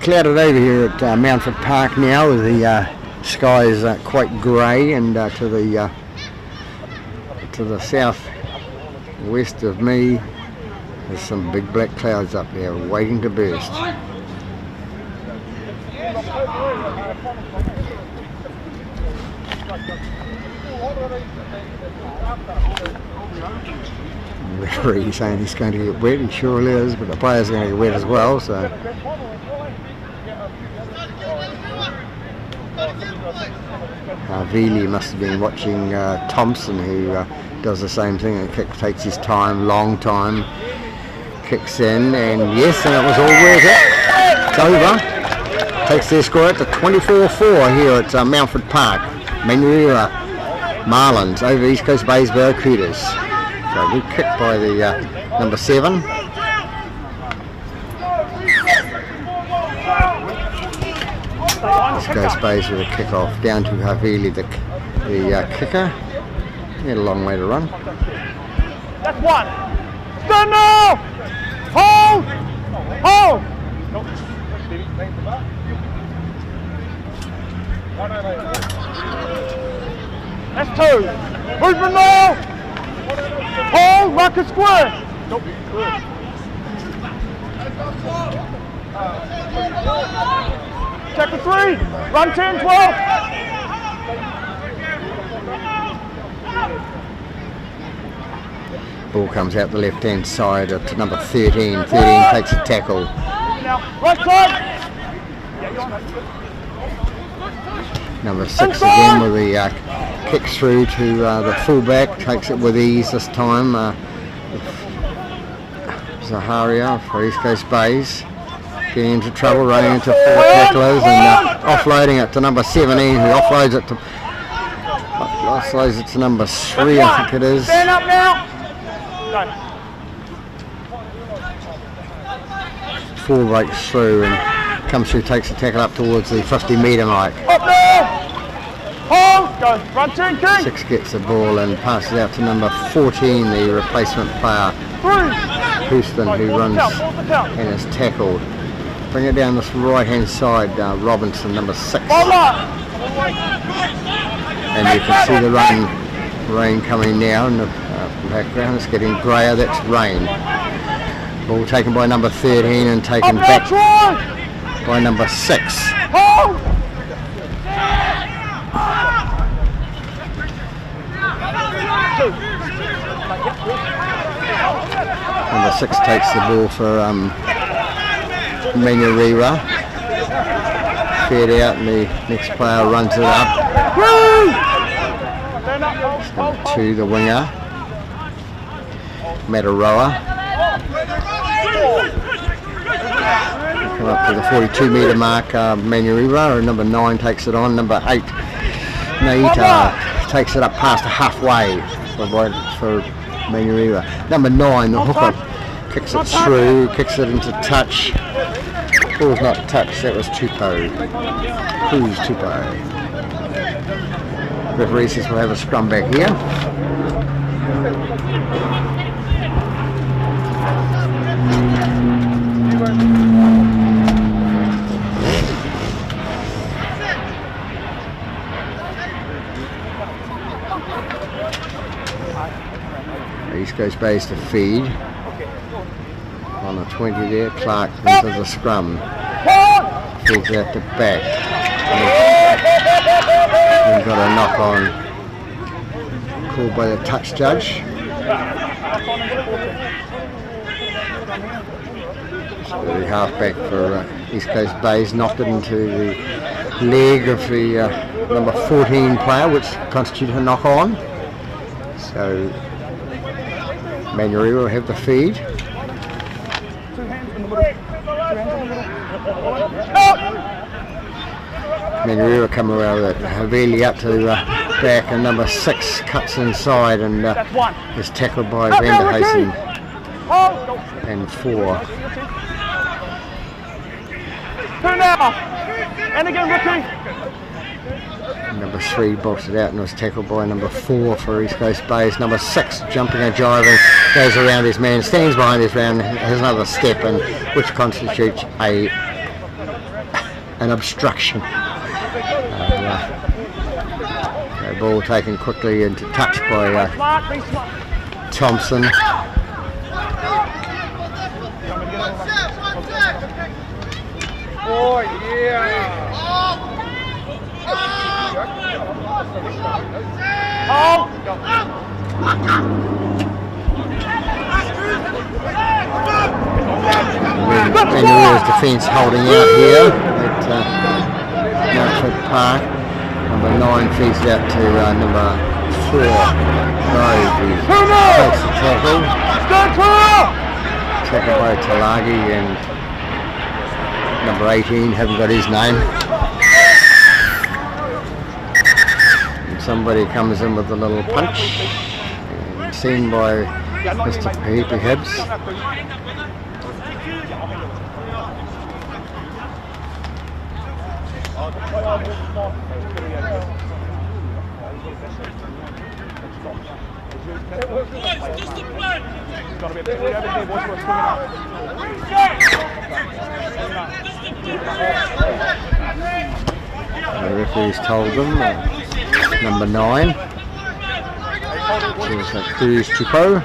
Clouded over here at Mountford Park now, with the skies quite grey, and to the south west of me there's some big black clouds up there waiting to burst. The referee saying he's going to get wet, he surely is, but the players are going to get wet as well, so. Vili must have been watching Thompson, who does the same thing. The kick takes his time, long time, kicks in, and yes, and it was all worth it. It's over. Takes their score up to 24-4 here at Mountford Park. Manurewa Marlins over East Coast Bay's Barracudas. So good kick by the number 7. East Coast Bay's with a kick off down to Havili, the kicker. He had a long way to run. That's one. Stand now. Hold. Hold. That's 2. Movement now. Hold. Marker square. Nope. Check for 3. Run 10, 12. Ball comes out the left-hand side to number 13. 13 takes a tackle. Now, right side. Number 6 again with the kicks through to the fullback. Takes it with ease this time. Zaharia for East Coast Bays. Getting into trouble, running into 4 tacklers and offloading it to number 17, who offloads it to number 3, I think it is. Stand up now. Go. 4 breaks through and comes through, takes the tackle up towards the 50-metre mark. Up there. Hold. Go. Run 10, King. 6 gets the ball and passes out to number 14, the replacement player, 3. Houston, who runs and is tackled. Bring it down this right-hand side, Robinson, number 6. And you can see the rain coming now in the background. It's getting greyer, that's rain. Ball taken by number 13 and taken back by number 6. Number 6 takes the ball for Manurewa. Fed out and the next player runs it up. It's number 2, the winger, Manurewa. Come up to the 42-metre mark, Manurewa, and number 9 takes it on. Number 8, Naita, takes it up past halfway for Manurewa. Number 9, the hooker, kicks it through, kicks it into touch. Ball's not touched, that was Tupou. Who's Tupou? Referee says we'll have a scrum back here. East Coast Bays to feed. On the 20 there, Clark into the scrum. Feeds out the back. We've got a knock on called by the touch judge. So the halfback for East Coast Bays knocked it into the leg of the number 14 player, which constituted a knock on. So Manurewa will have the feed. Manurewa come around with it. Havili up to back, and number 6 cuts inside and is tackled by Vanderhaysen and 4. 2 now. And again, Ricky. Number 3 boxed it out and was tackled by number 4 for East Coast Bays. Number 6 jumping and jiving, goes around his man, stands behind his man, has another step in, which constitutes an obstruction. The ball taken quickly into touch by Thompson. Oh yeah! Manurewa's defence holding out here at Mountford Park. Number 9 feeds it out to number 4. Grove, who takes the tackle. Tackled by Talagi, and number 18, haven't got his name. And somebody comes in with a little punch, and seen by Mr. Peter Hibbs. The referee's told them number 9. There's a Cruz Tipo.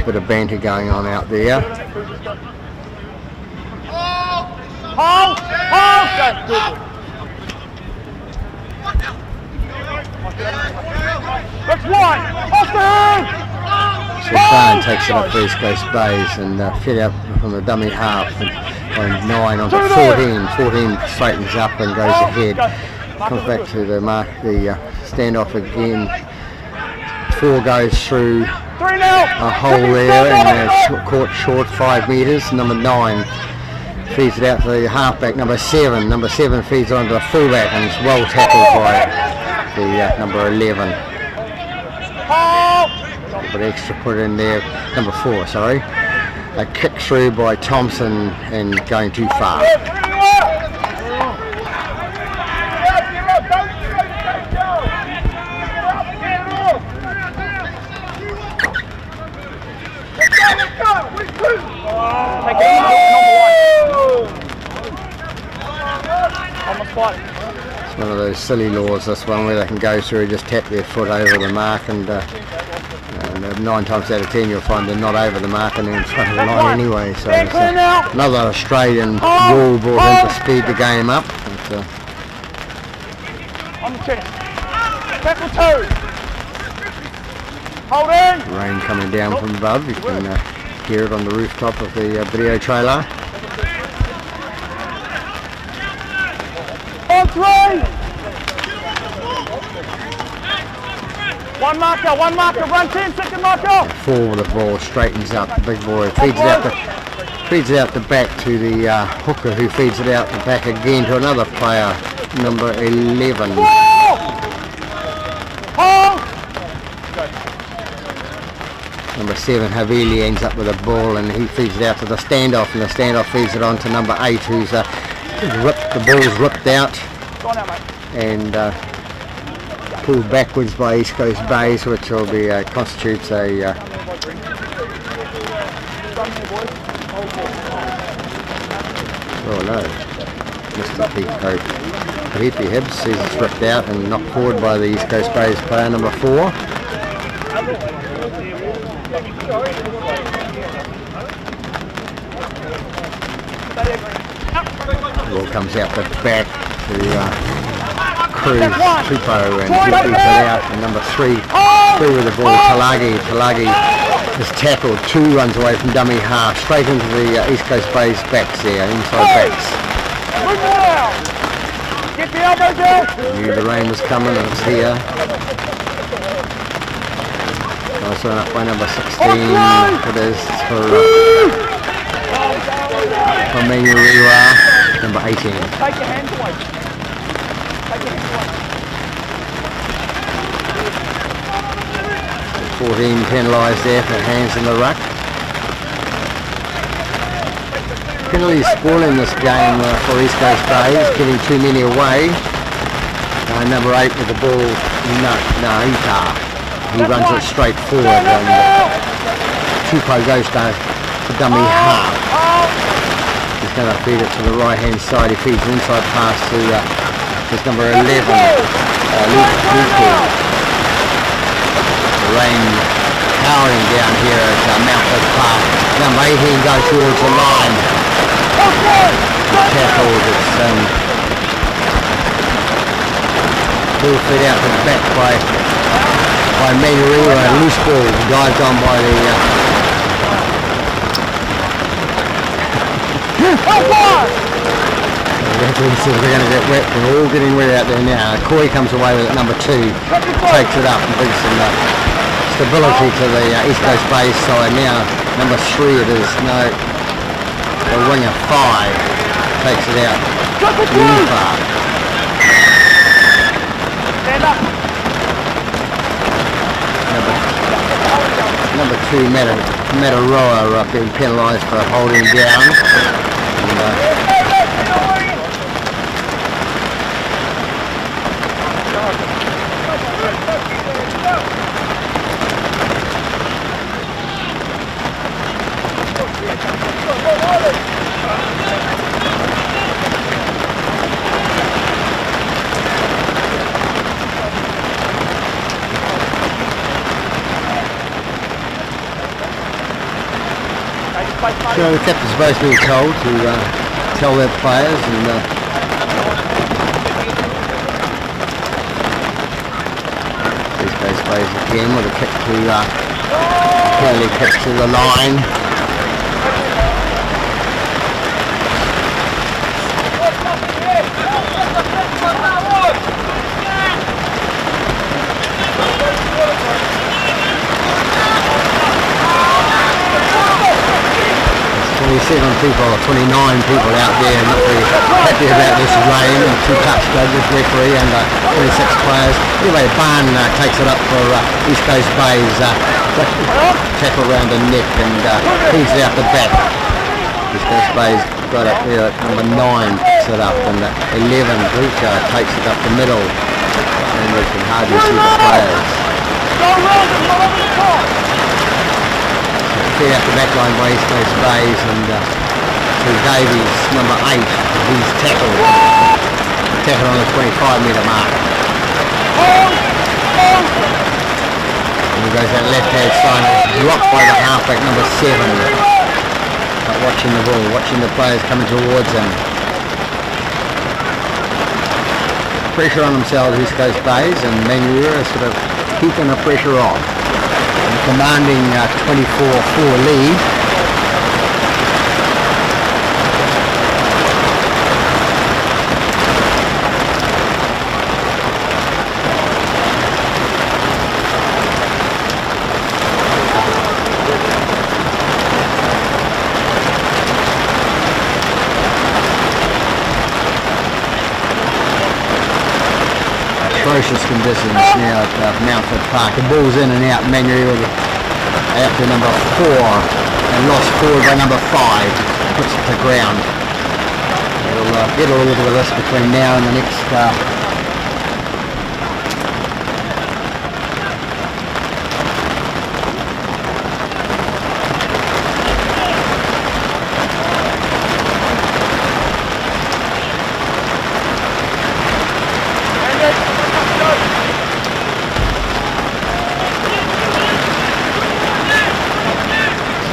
Bit of banter going on out there. So Barn takes it up for East Coast Bays and fed out from the dummy half and 9 onto 14. 14 straightens up and goes ahead. Comes back to the mark, the standoff again. 4 goes through a hole there and caught short 5 metres. Number 9 feeds it out to the halfback, number 7. Number 7 feeds on to the fullback and it's well tackled by the number 11. But extra put in there, number 4, sorry. A kick through by Thompson and going too far. It's one of those silly laws, this one, where they can go through and just tap their foot over the mark, and 9 times out of 10 you'll find they're not over the mark and they're in front of the line anyway. So it's another Australian rule brought in to speed the game up. On the chest. Tackle 2. Holding. Rain coming down from above. You can hear it on the rooftop of the video trailer. On 3. One marker, run 10, second marker. 4 with the ball, straightens up, the big boy, feeds it out the back to the hooker, who feeds it out the back again to another player, number 11. Number 7, Havili, ends up with a ball and he feeds it out to the standoff, and the standoff feeds it on to number 8, who's the ball's ripped out and pulled backwards by East Coast Bays, which will be constitutes a oh no, Mr. Peter Hibbs sees it's ripped out and knocked forward by the East Coast Bays player, number 4. Ball comes out the back to Cruz Tupo, and he brings it out, and number 3 with the ball, Talagi is tackled, 2 runs away from dummy half, straight into the East Coast Bays backs there, inside backs. Get the elbow down. Knew the rain was coming and it's here. Nice one up by number 16, it is for Manurewa, number 18. Take your hands away. 14 penalised there for hands in the ruck. Penalties spoiling this game for East Coast Bays, giving too many away. Number 8 with the ball, he runs it straight forward, and Tupo goes to dummy half. He's going to feed it to the right hand side. He feeds an inside pass to his number 11, Luke. Rain powering down here at Mountford Park. Number 18 goes towards the line. Tackled. It's ball fed out to the back by Manurewa, loose ball, dived on by the referee says we're going to get wet. We're all getting wet out there now. Coy comes away with it, number 2, takes it up and brings some stability to the East Coast Bays side. Now number 3 it is, no, the winger 5 takes it out too far. Number 2 Manurewa being penalised for holding down. So the captain's supposed to be told to tell their players, and these guys plays again with a kick to clearly kick to the line. People, 29 people out there not very happy about this rain, and 2 touch judges, referee, and 26 players. Anyway, Barn takes it up for East Coast Bays, tackle around the neck, and he's out the back. East Coast Bays got up there at number 9, picks it up, and 11, Luca takes it up the middle, and we can hardly see the players. Out the back line by East Coast Bays, and to Davies, number 8, he's tackled on the 25-metre mark. And he goes out left-hand side, blocked by the halfback, number 7. But watching the ball, watching the players coming towards him. Pressure on themselves, East Coast Bays, and Manurewa sort of keeping the pressure off. Commanding 24-4 lead. Atrocious conditions now at Mountford Park. The ball's in and out. Manurewa out to number 4 and lost forward by number 5. Puts it to ground. We'll get a little bit of this between now and the next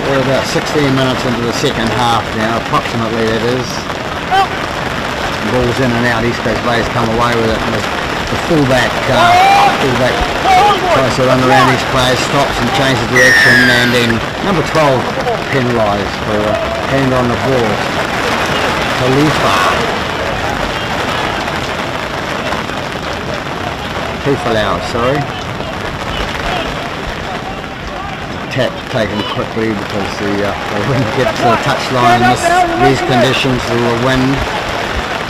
We're about 16 minutes into the second half now, approximately it is. The ball's in and out, East Coast Bays come away with it, and the fullback tries to run around his players, stops and changes direction, and then number 12 penalised for a hand on the ball. Tuffalau, sorry. Tap taken quickly because the wind gets to the touchline. These conditions, the wind.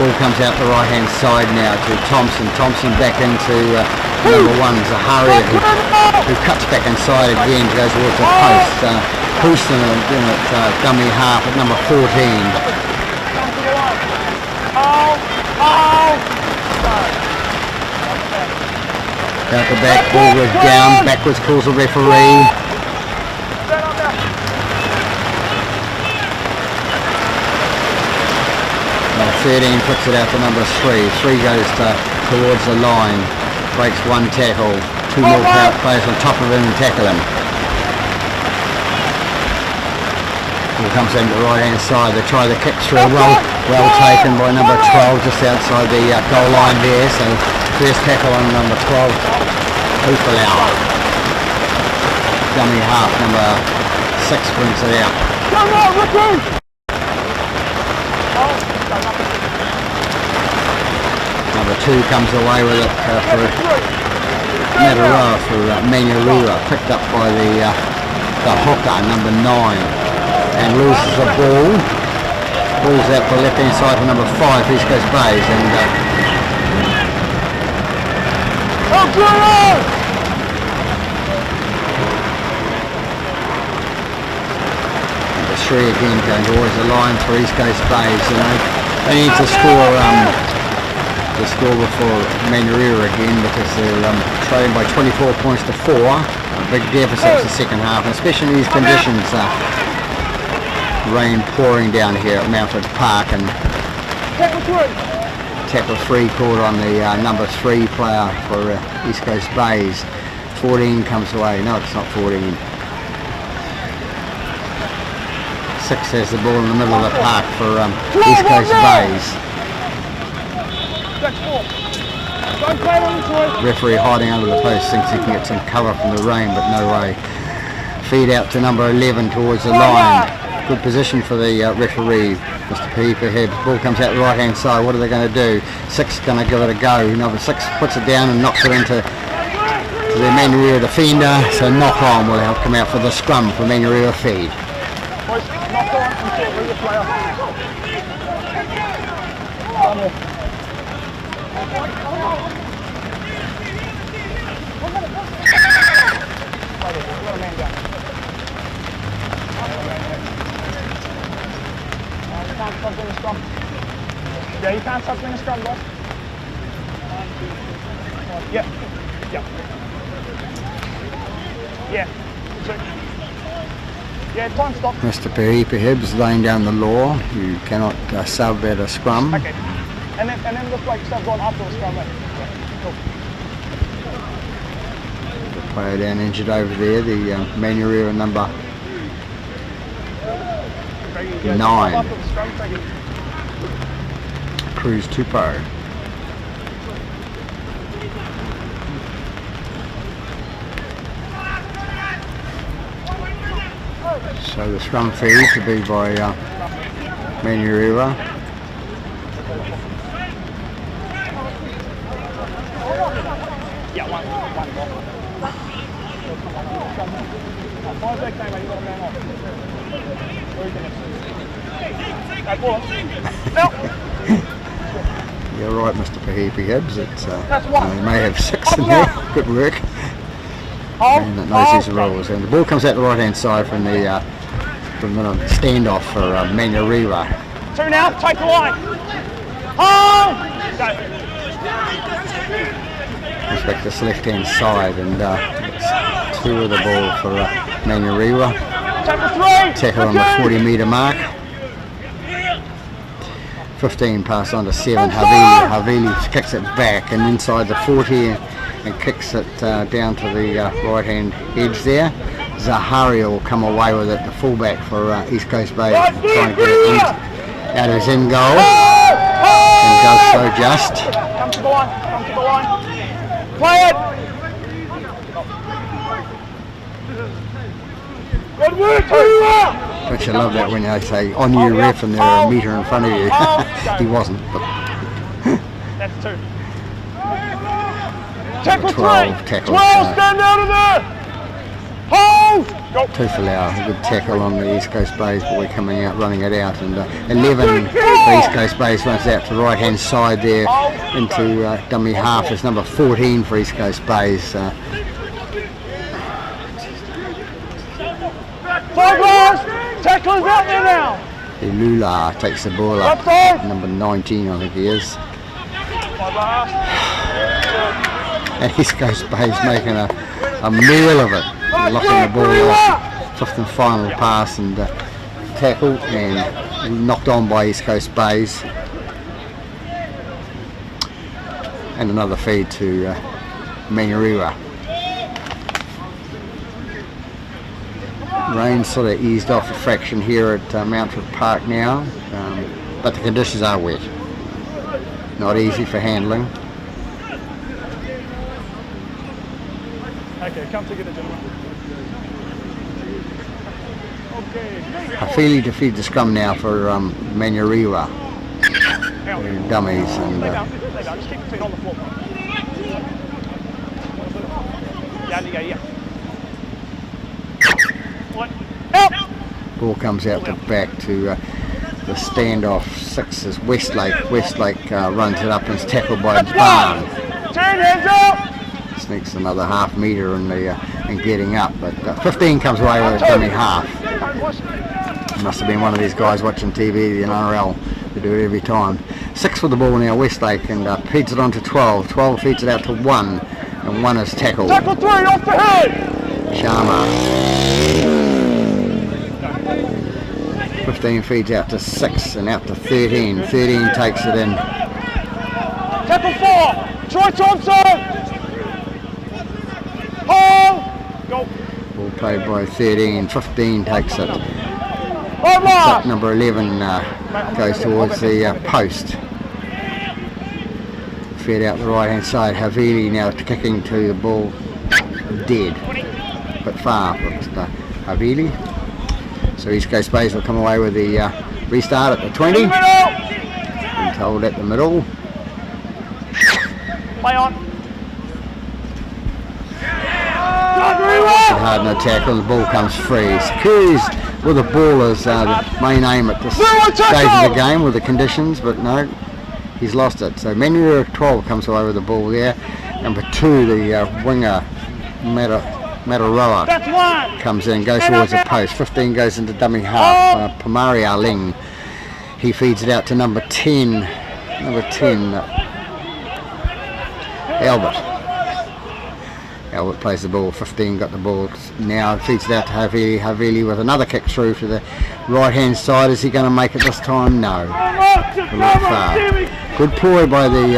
Ball comes out the right hand side now to Thompson. Thompson back into number 1, Zaharia, who cuts back inside again, goes towards the post. Houston in at dummy half at number 14. Out the back, ball was down, backwards calls the referee. 13 puts it out to number 3. 3 goes towards the line, breaks 1 tackle, 2 more players on top of him and tackle him. Ball comes in the right hand side. They try the kick through, well taken by number 12 just outside the goal line there. So first tackle on number 12, Hoopalau. Dummy half, number 6 brings it out. Come on, Ricky! Number 2 comes away with it for Manurewa, for Manurewa, picked up by the hooker, number 9, and loses the ball. Ball's out for left hand side for number 5, East Coast Bays, and number 3 again going towards the line for East Coast Bays, and they need to score before Manurewa again, because they're trailing by 24 points to 4. A big deficit for the second half, and especially in these conditions. Rain pouring down here at Mounted Park, and tackle 3 called on the number 3 player for East Coast Bays. 14 comes away. No, it's not 14. 6 has the ball in the middle of the park for East Coast Bays. Referee hiding under the post, thinks he can get some cover from the rain, but no way. Feed out to number 11 towards the line. Good position for the referee, Mr. Petesfilming. Ball comes out the right hand side. What are they going to do? 6 going to give it a go. Number 6 puts it down and knocks it into the Manurewa defender. So knock on will help come out for the scrum for Manurewa feed. Yeah, you can't stop in the scrum, boss. Yeah. Yeah, time stop. Mr. Petesfilming laying down the law. You cannot sub at a scrum. Okay. And then look like sub on after the scrum. Right? Yeah. Cool. The player down injured over there, the Manurewa number 9. Cruz Tupo. So the scrum feed to be by Manurewa. Yeah, one You're right, Mr. Petesfilming. It's they may have 6 in there. Good work. Man that knows his rules. And the ball comes out the right hand side from the standoff for Manurewa. 2 now, take the line. Home! Goes back to this left hand side, and it's 2 of the ball for Manurewa. Tackle on the 40-metre mark. 15 pass on to 7, Havili. Havili kicks it back and inside the 40 and kicks it down to the right hand edge there. Zahari will come away with it, the fullback for East Coast Bay, trying to get it out of his end goal, and does so just. Come to the line, play it! Good work, Don't you love that when they say on you ref and they're a metre in front of you? He wasn't, but that's 2. Tackle 12 3. tackles. 12, stand out of there. Hold. Go. Tufalau, a good tackle on the East Coast Bays boy coming out, running it out, and 11 for East Coast Bays runs out to the right hand side there into dummy half. Is number 14 for East Coast Bays. Tackler's out there now. Lula takes the ball up. Number 19, I think he is. And East Coast Bays making a meal of it, locking the ball off. 5th and final pass and tackle, and knocked on by East Coast Bays. And another feed to Manurewa. Rain sort of eased off a fraction here at Mounted Park now, but the conditions are wet. Not easy for handling. Okay, come together, gentlemen. Okay. Hafili defeats the scrum now for Manurewa. Dummies and Stay down. Just keep your feet on the floor. Yeah. What? Help! ball comes out the back to the standoff. 6 is Westlake. Westlake runs it up and is tackled by Barn. 10 hands up! Sneaks another half metre in the and getting up, but 15 comes away with a dummy half. Must have been one of these guys watching TV, the NRL. They do it every time. 6 with the ball now, Westlake, and feeds it on to 12. 12 feeds it out to 1, and 1 is tackled. Tackle 3 off the head! Sharman. 15 feeds out to 6 and out to 13. 13 takes it in. Tackle 4! Troy Thompson! Hold! Go! Ball played by 13. 15 takes it. Up number 11 goes towards the post. Fed out the right hand side. Havili now kicking to the ball. Dead. But far from Havili. So East Coast Bays will come away with the restart at the 20. Been told at the middle. Play on. Hard no tackle, the ball comes free. Securities with the ball is the main aim at this stage of the game with the conditions, but no, he's lost it. So Manurewa 12 comes away with the ball there. Number 2, the winger Manurewa comes in, goes towards the post. 15 goes into dummy half. Pamaria Ling, he feeds it out to number 10. Number 10, Albert. Albert plays the ball. 15 got the ball now, feeds it out to Havili. Havili with another kick through to the right hand side. Is he going to make it this time? No. A little far. Good ploy by the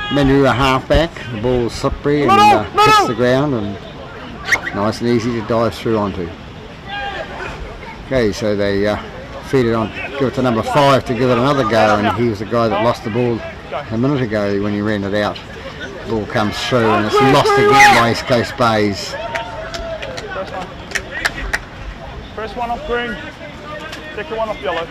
Manurewa halfback. The ball's slippery and hits the ground, and nice and easy to dive through onto. Okay, so they feed it on, give it to number 5 to give it another go, and he was the guy that lost the ball a minute ago when he ran it out. Ball comes through and it's lost again by East Coast Bays. First one off green, second one off yellow.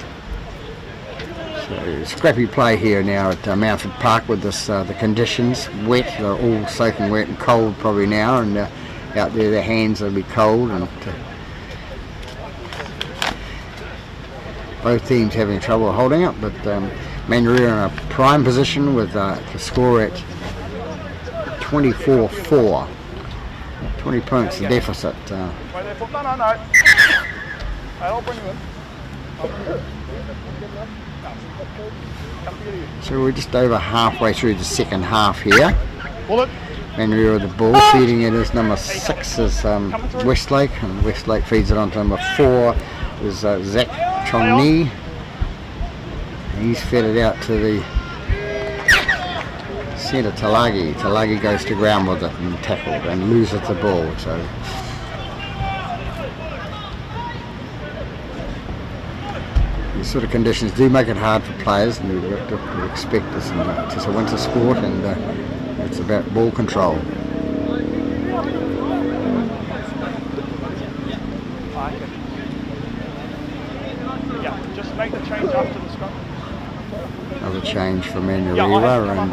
So scrappy play here now at Mountford Park with this the conditions wet. They're all soaking wet and cold probably now, and out there their hands will be cold, and both teams having trouble holding it, but Manurewa in a prime position with the score at 24-4. 20 points the deficit. No. I'll bring you in. So we're just over halfway through the second half here. Bullet. Manurewa with the ball, feeding it is number 6 is Westlake, and Westlake feeds it on to number 4 is Zach Chongni. He's fed it out to the centre, Talagi. Talagi goes to ground with it and tackled and loses the ball. So these sort of conditions do make it hard for players, and we have to expect this. It's a winter sport, and it's about ball control. Yeah, just make the change after the scrum. Another change for Manurewa, and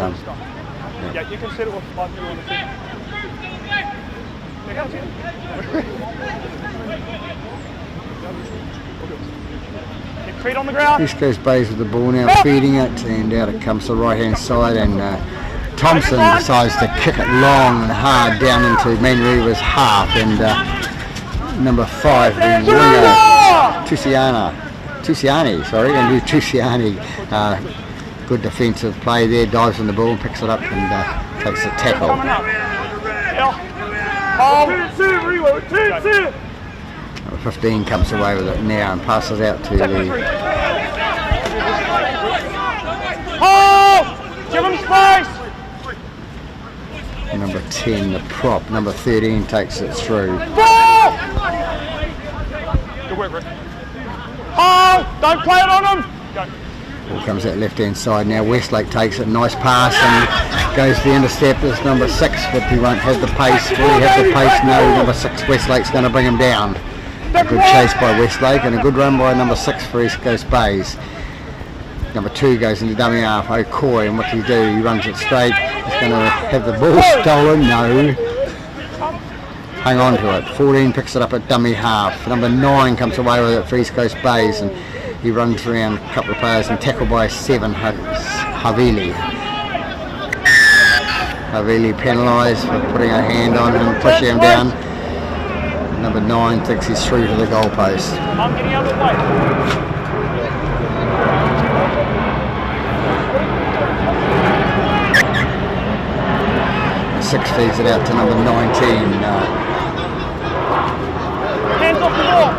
yeah, you can set it with 5 people on the team. Keep feet on the ground. East Coast Bays with the ball now, feeding it, and out it comes to the right hand side, and Thompson decides to kick it long and hard down into Manurewa's half, and number 5, the winger Tusiani, Andrew Tusiani, good defensive play there, dives in the ball and picks it up and takes a tackle. 15 comes away with it now and passes out to the give him space. number 10, the prop. Number 13 takes it through. Good work, Rick. Don't play it on him. Go. Ball comes out left hand side now. Westlake takes it, nice pass and goes to the intercept. It's number 6, but he won't have the pace. Will he have the pace? No, number 6 Westlake's going to bring him down. A good chase by Westlake and a good run by number 6 for East Coast Bays. Number 2 goes into dummy half, O'Coy, and what does he do? He runs it straight. He's going to have the ball stolen. No. Hang on to it. 14 picks it up at dummy half. Number 9 comes away with it for East Coast Bays and he runs around a couple of players and tackled by 7 Havili. Havili penalised for putting a hand on him and pushing him down. Number 9 thinks he's through to the goalpost. I'm getting out of the way. 6 feeds it out to number 19. Hands off the ball.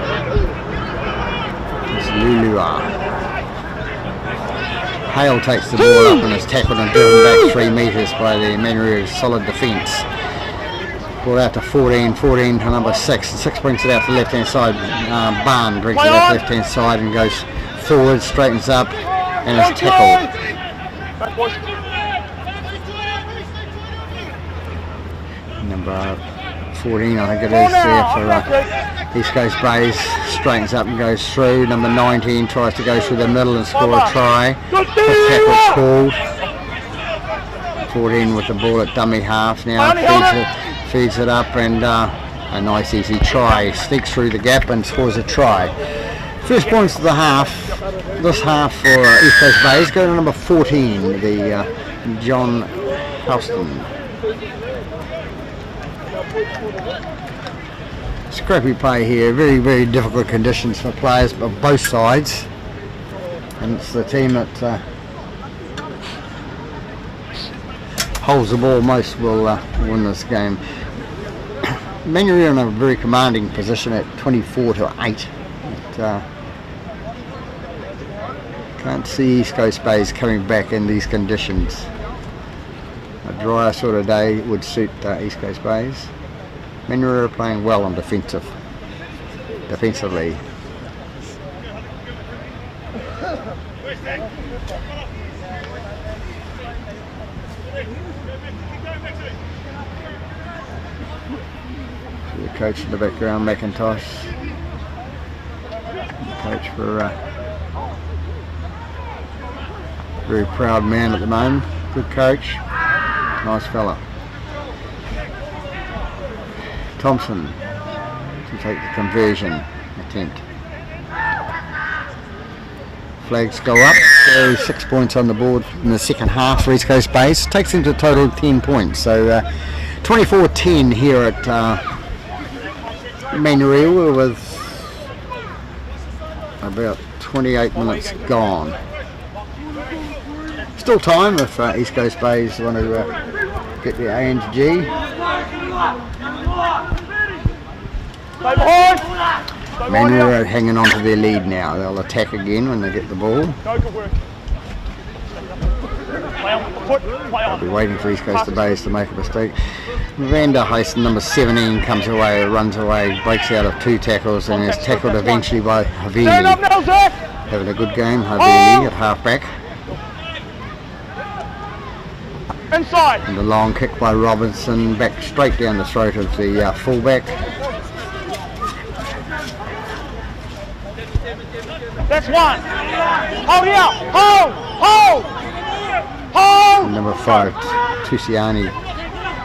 It's Lulua. Hale takes the ball up and is tackled and driven back 3 metres by the Manurewa solid defence. Ball out to 14 to number 6. 6 brings it out to the left hand side. Barn brings it out to the left hand side and goes forward, straightens up and is tackled. Number 14, I think it is there for East Coast Bays, straightens up and goes through. Number 19 tries to go through the middle and score a try. Quick tackle called. 14 with the ball at dummy half now, feeds it up and a nice easy try. Sneaks through the gap and scores a try. First points of the half, this half for East Coast Bays go to number 14, the John Houston. Scrappy play here, very, very difficult conditions for players of both sides, and it's the team that holds the ball most will win this game. Manurewa in a very commanding position at 24-8. Can't see East Coast Bays coming back in these conditions. A drier sort of day would suit East Coast Bays. Manurewa are playing well on defensively. The coach in the background, McIntosh. Coach for very proud man at the moment. Good coach. Nice fella. Thompson to take the conversion attempt. Flags go up. So 6 points on the board in the second half for East Coast Bays. Takes them to a total of 10 points. So 24-10 here at Manurewa with about 28 minutes gone. Still time if East Coast Bays want to get their A into G. Manurewa hanging on to their lead now. They'll attack again when they get the ball. I'll be waiting for East Coast Bays to make a mistake. Vanderheisen, number 17, comes away, runs away, breaks out of 2 tackles and is tackled eventually by Havili. Having a good game, Havili at halfback. Inside. And the long kick by Robinson, back straight down the throat of the fullback. That's one. Hold it out. Hold. And number 5, Tusiani,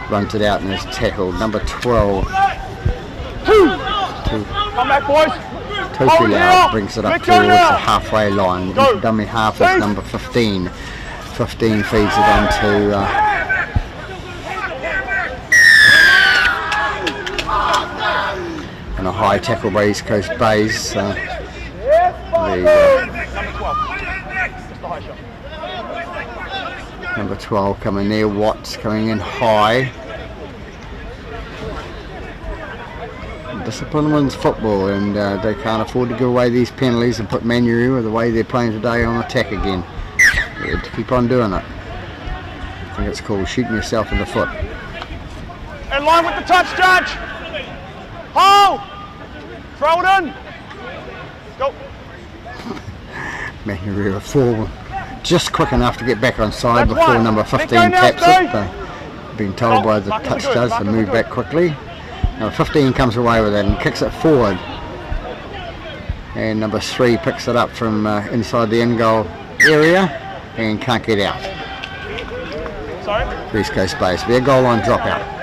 runs it out and is tackled. Number 12. Come back, boys. Tofilau brings it up towards the halfway line. Dummy half is number 15. 15 feeds it on to and a high tackle by East Coast Bays. Number 12 coming there, Watts coming in high. Discipline wins football and they can't afford to give away these penalties and put Manurewa the way they're playing today on attack again. They have to keep on doing it. I think it's called shooting yourself in the foot. In line with the touch, Judge. Hold. Throw it in. Go. Manurewa just quick enough to get back on side That's before one. number Let 15 go now, taps Steve. it. Been told by the Marcus touch will do it, does to Marcus move will do back quickly. Number 15 comes away with it and kicks it forward. And number 3 picks it up from inside the end goal area and can't get out. Sorry? East Coast Bays. Be a goal line dropout.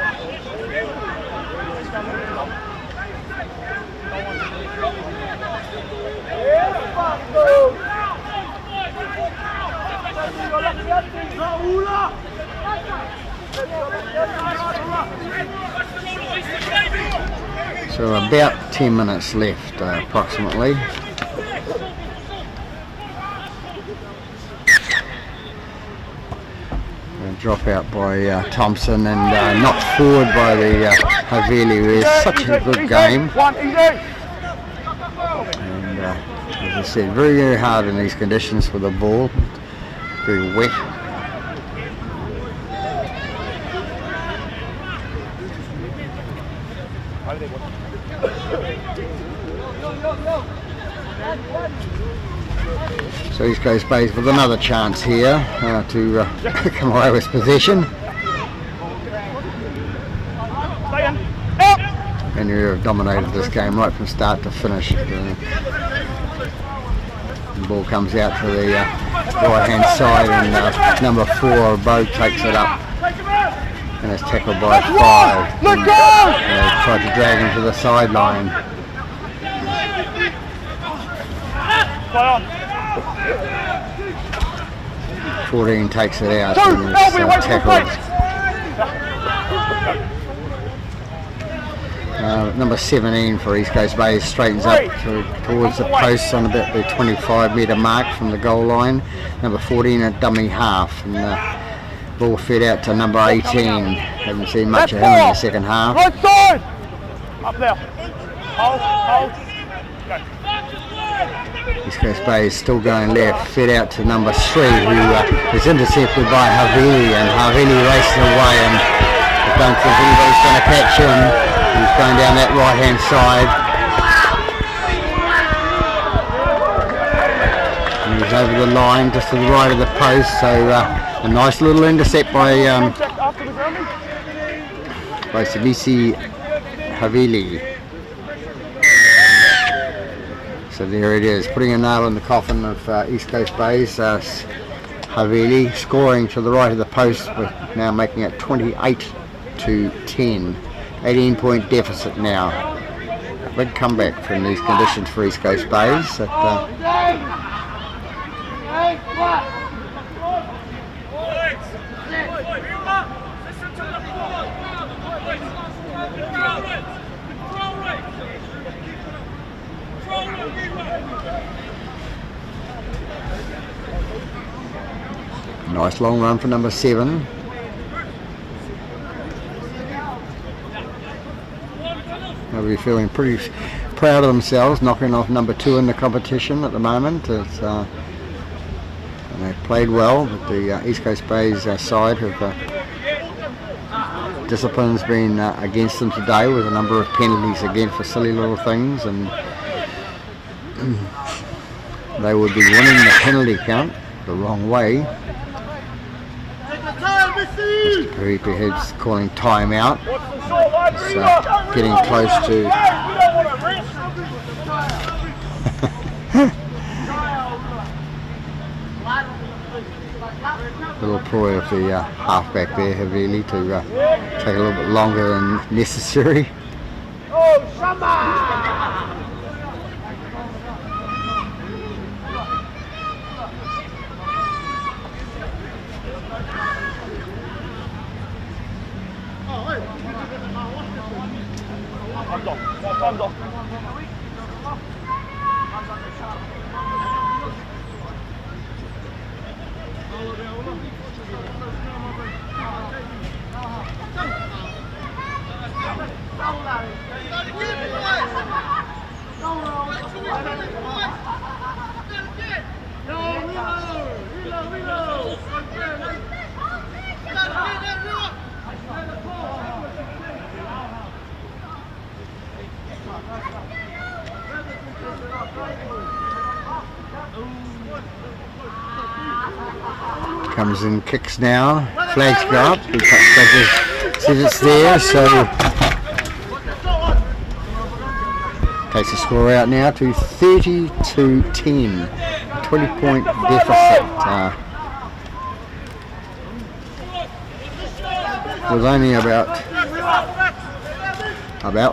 So about 10 minutes left, approximately. A drop out by Thompson and knocked forward by the Havili, who is such a good game. And as I said, very, very hard in these conditions for the ball. Very wet. So East Coast Bays with another chance here to come away with possession. And you have dominated this game right from start to finish. The ball comes out to the right hand side and number 4 Bo takes it up. And it's tackled by 5. Let go! They tried to drag him to the sideline. Play on. 14 takes it out 2, and is tackled. Number 17 for East Coast Bays straightens up towards the posts on about the 25 metre mark from the goal line. Number 14 a dummy half, and ball fed out to number 18. Haven't seen much of him in the second half. Right side! Up there. Hold. Go. East Coast Bay is still going left, fed out to number 3, who is intercepted by Havili, and Havili races away, and I don't think anybody's going to catch him. He's going down that right hand side. And he's over the line just to the right of the post, so a nice little intercept by Sabisi Havili. So there it is, putting a nail in the coffin of East Coast Bays. Havili scoring to the right of the post, with now making it 28-10. 18-point deficit now. A big comeback from these conditions for East Coast Bays. Nice long run for number 7. They'll be feeling pretty proud of themselves, knocking off number 2 in the competition at the moment. It's, and they've played well, but the East Coast Bays side have discipline's been against them today, with a number of penalties again for silly little things, and they would be winning the penalty count the wrong way. Mr. Paripa Head's calling time out. It's getting close to little ploy of the halfback there, Havili, to take a little bit longer than necessary. Oh, Sharman! Time's off. Comes in, kicks now. Flags go up. The judges says it's there, so takes the score out now to 30-10. 20-point deficit. Was only about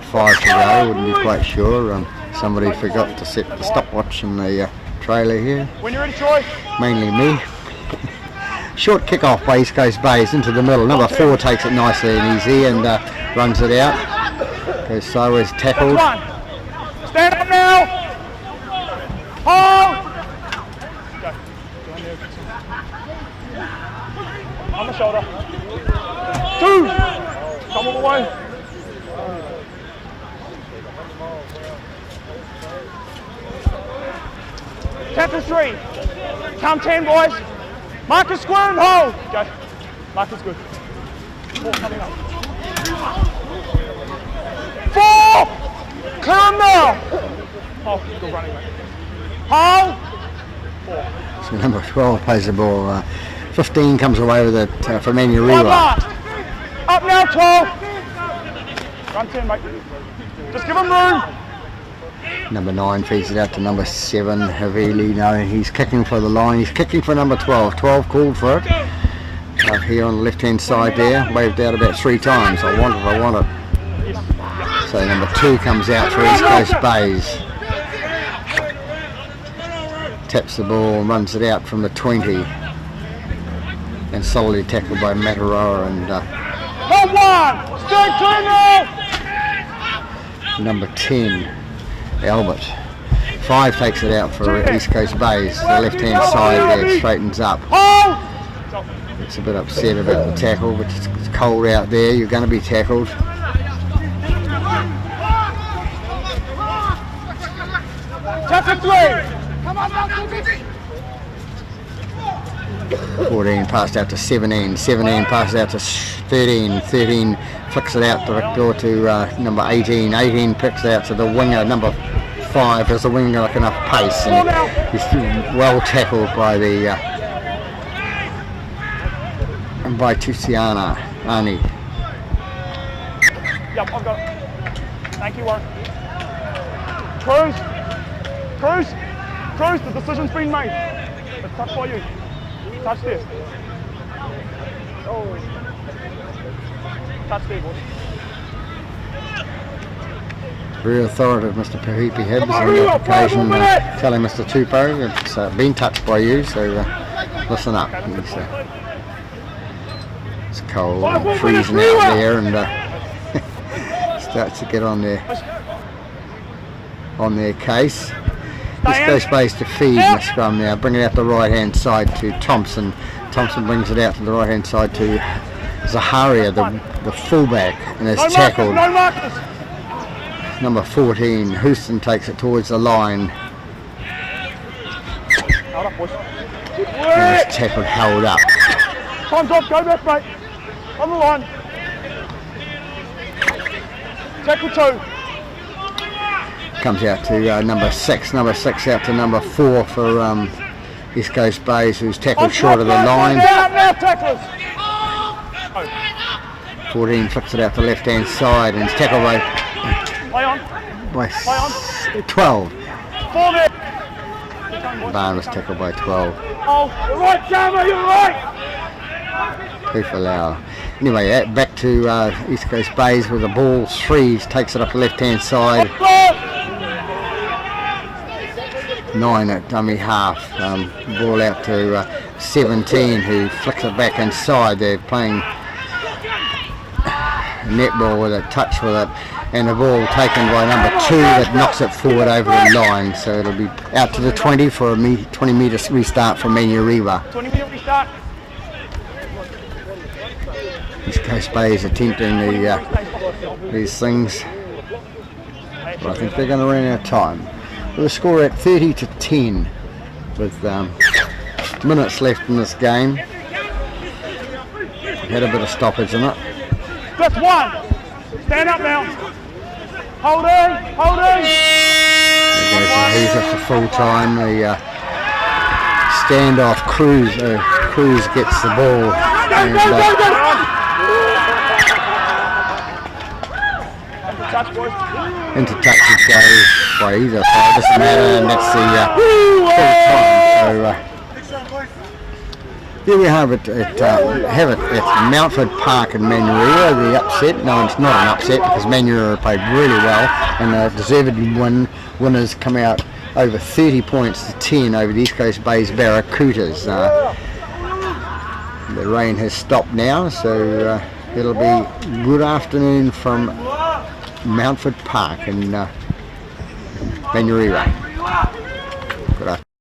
5 to go. Wouldn't be quite sure. Somebody forgot to set the stopwatch in the trailer here. When you're ready, Troy. Mainly me. Short kick off by East Coast Bays into the middle. Number 4 takes it nicely and easy and runs it out. Goes sideways, tackled. Stand up now. Hold. Go. On the shoulder. 2. Come all the way. Tackle 3. Count 10, boys. Mark is square and hold. Go. Mark is good. 4 coming up. 4. Clear him now. Oh, good running, mate. Hold. 4. So number 12 plays the ball. 15 comes away with it for Manurewa. Up now, 12. Run 10, mate. Just give him room. Number 9 feeds it out to number 7, Havili. No, he's kicking for the line. He's kicking for number 12. 12 called for it. Here on the left-hand side there. Waved out about 3 times. I want it. So number 2 comes out for East Coast Bays. Taps the ball and runs it out from the 20. And solidly tackled by Manurewa and Hold 1. Stay clear now. number 10. Albert. 5 takes it out for East Coast Bays. The left-hand side there straightens up. It's a bit upset about the tackle, but it's cold out there. You're going to be tackled. Tackle 3. Come on, 14 passed out to 17. 17 passes out to 13. 13 flicks it out to go to number 18. 18 picks it out to the winger, number 5. Has the winger got enough pace, and he's well tackled by the by Tusiana Ani. Yep, I've got it. Thank you, Warren. Cruise, the decision's been made. It's touched by you. Touch this. Oh. Touch there, boys. Very authoritative, Mr. Pahipi Hibbs, on the occasion, telling Mr. Tupou it's been touched by you, so listen up. It's cold and freezing out there, and starts to get on their case. East Coast Bays to feed in the scrum now, bring it out the right hand side to Thompson. Thompson brings it out to the right hand side to Zaharia, the fullback, and is tackled. Number 14, Houston takes it towards the line. And is tackled, held up. Time's off, go back, mate. On the line. Tackle 2. Comes out to number 6. Number 6 out to number 4 for East Coast Bays, who's tackled short of the line. 14 flicks it out the left hand side and is tackled by 12. Barn was tackled by 12. Oh, you're right, Jammer, you're right. Pufalau. Anyway, back to East Coast Bays with the ball. 3 takes it up the left hand side. 9 at dummy half. Ball out to 17, who flicks it back inside. They're playing netball with a touch with it, and the ball taken by number 2 that knocks it forward over the line. So it'll be out to the 20 for a 20 metre restart for Manurewa. 20 metre restart. East Coast Bays attempting these things, but I think they're going to run out of time. With a score at 30-10 with minutes left in this game. Had a bit of stoppage in it. Just 1. Stand up now. Hold in. There goes the heater for full time. The standoff Cruz gets the ball and Touch, boys. into touch it goes by either side, doesn't matter, and that's the full time. So there we have it at Mountford Park in Manurewa, the upset. No, it's not an upset because Manurewa played really well and the deserved winners come out over 30 points to 10 over the East Coast Bay's Barracudas. The rain has stopped now, so it'll be good afternoon from Mountford Park in Manurewa. Good afternoon.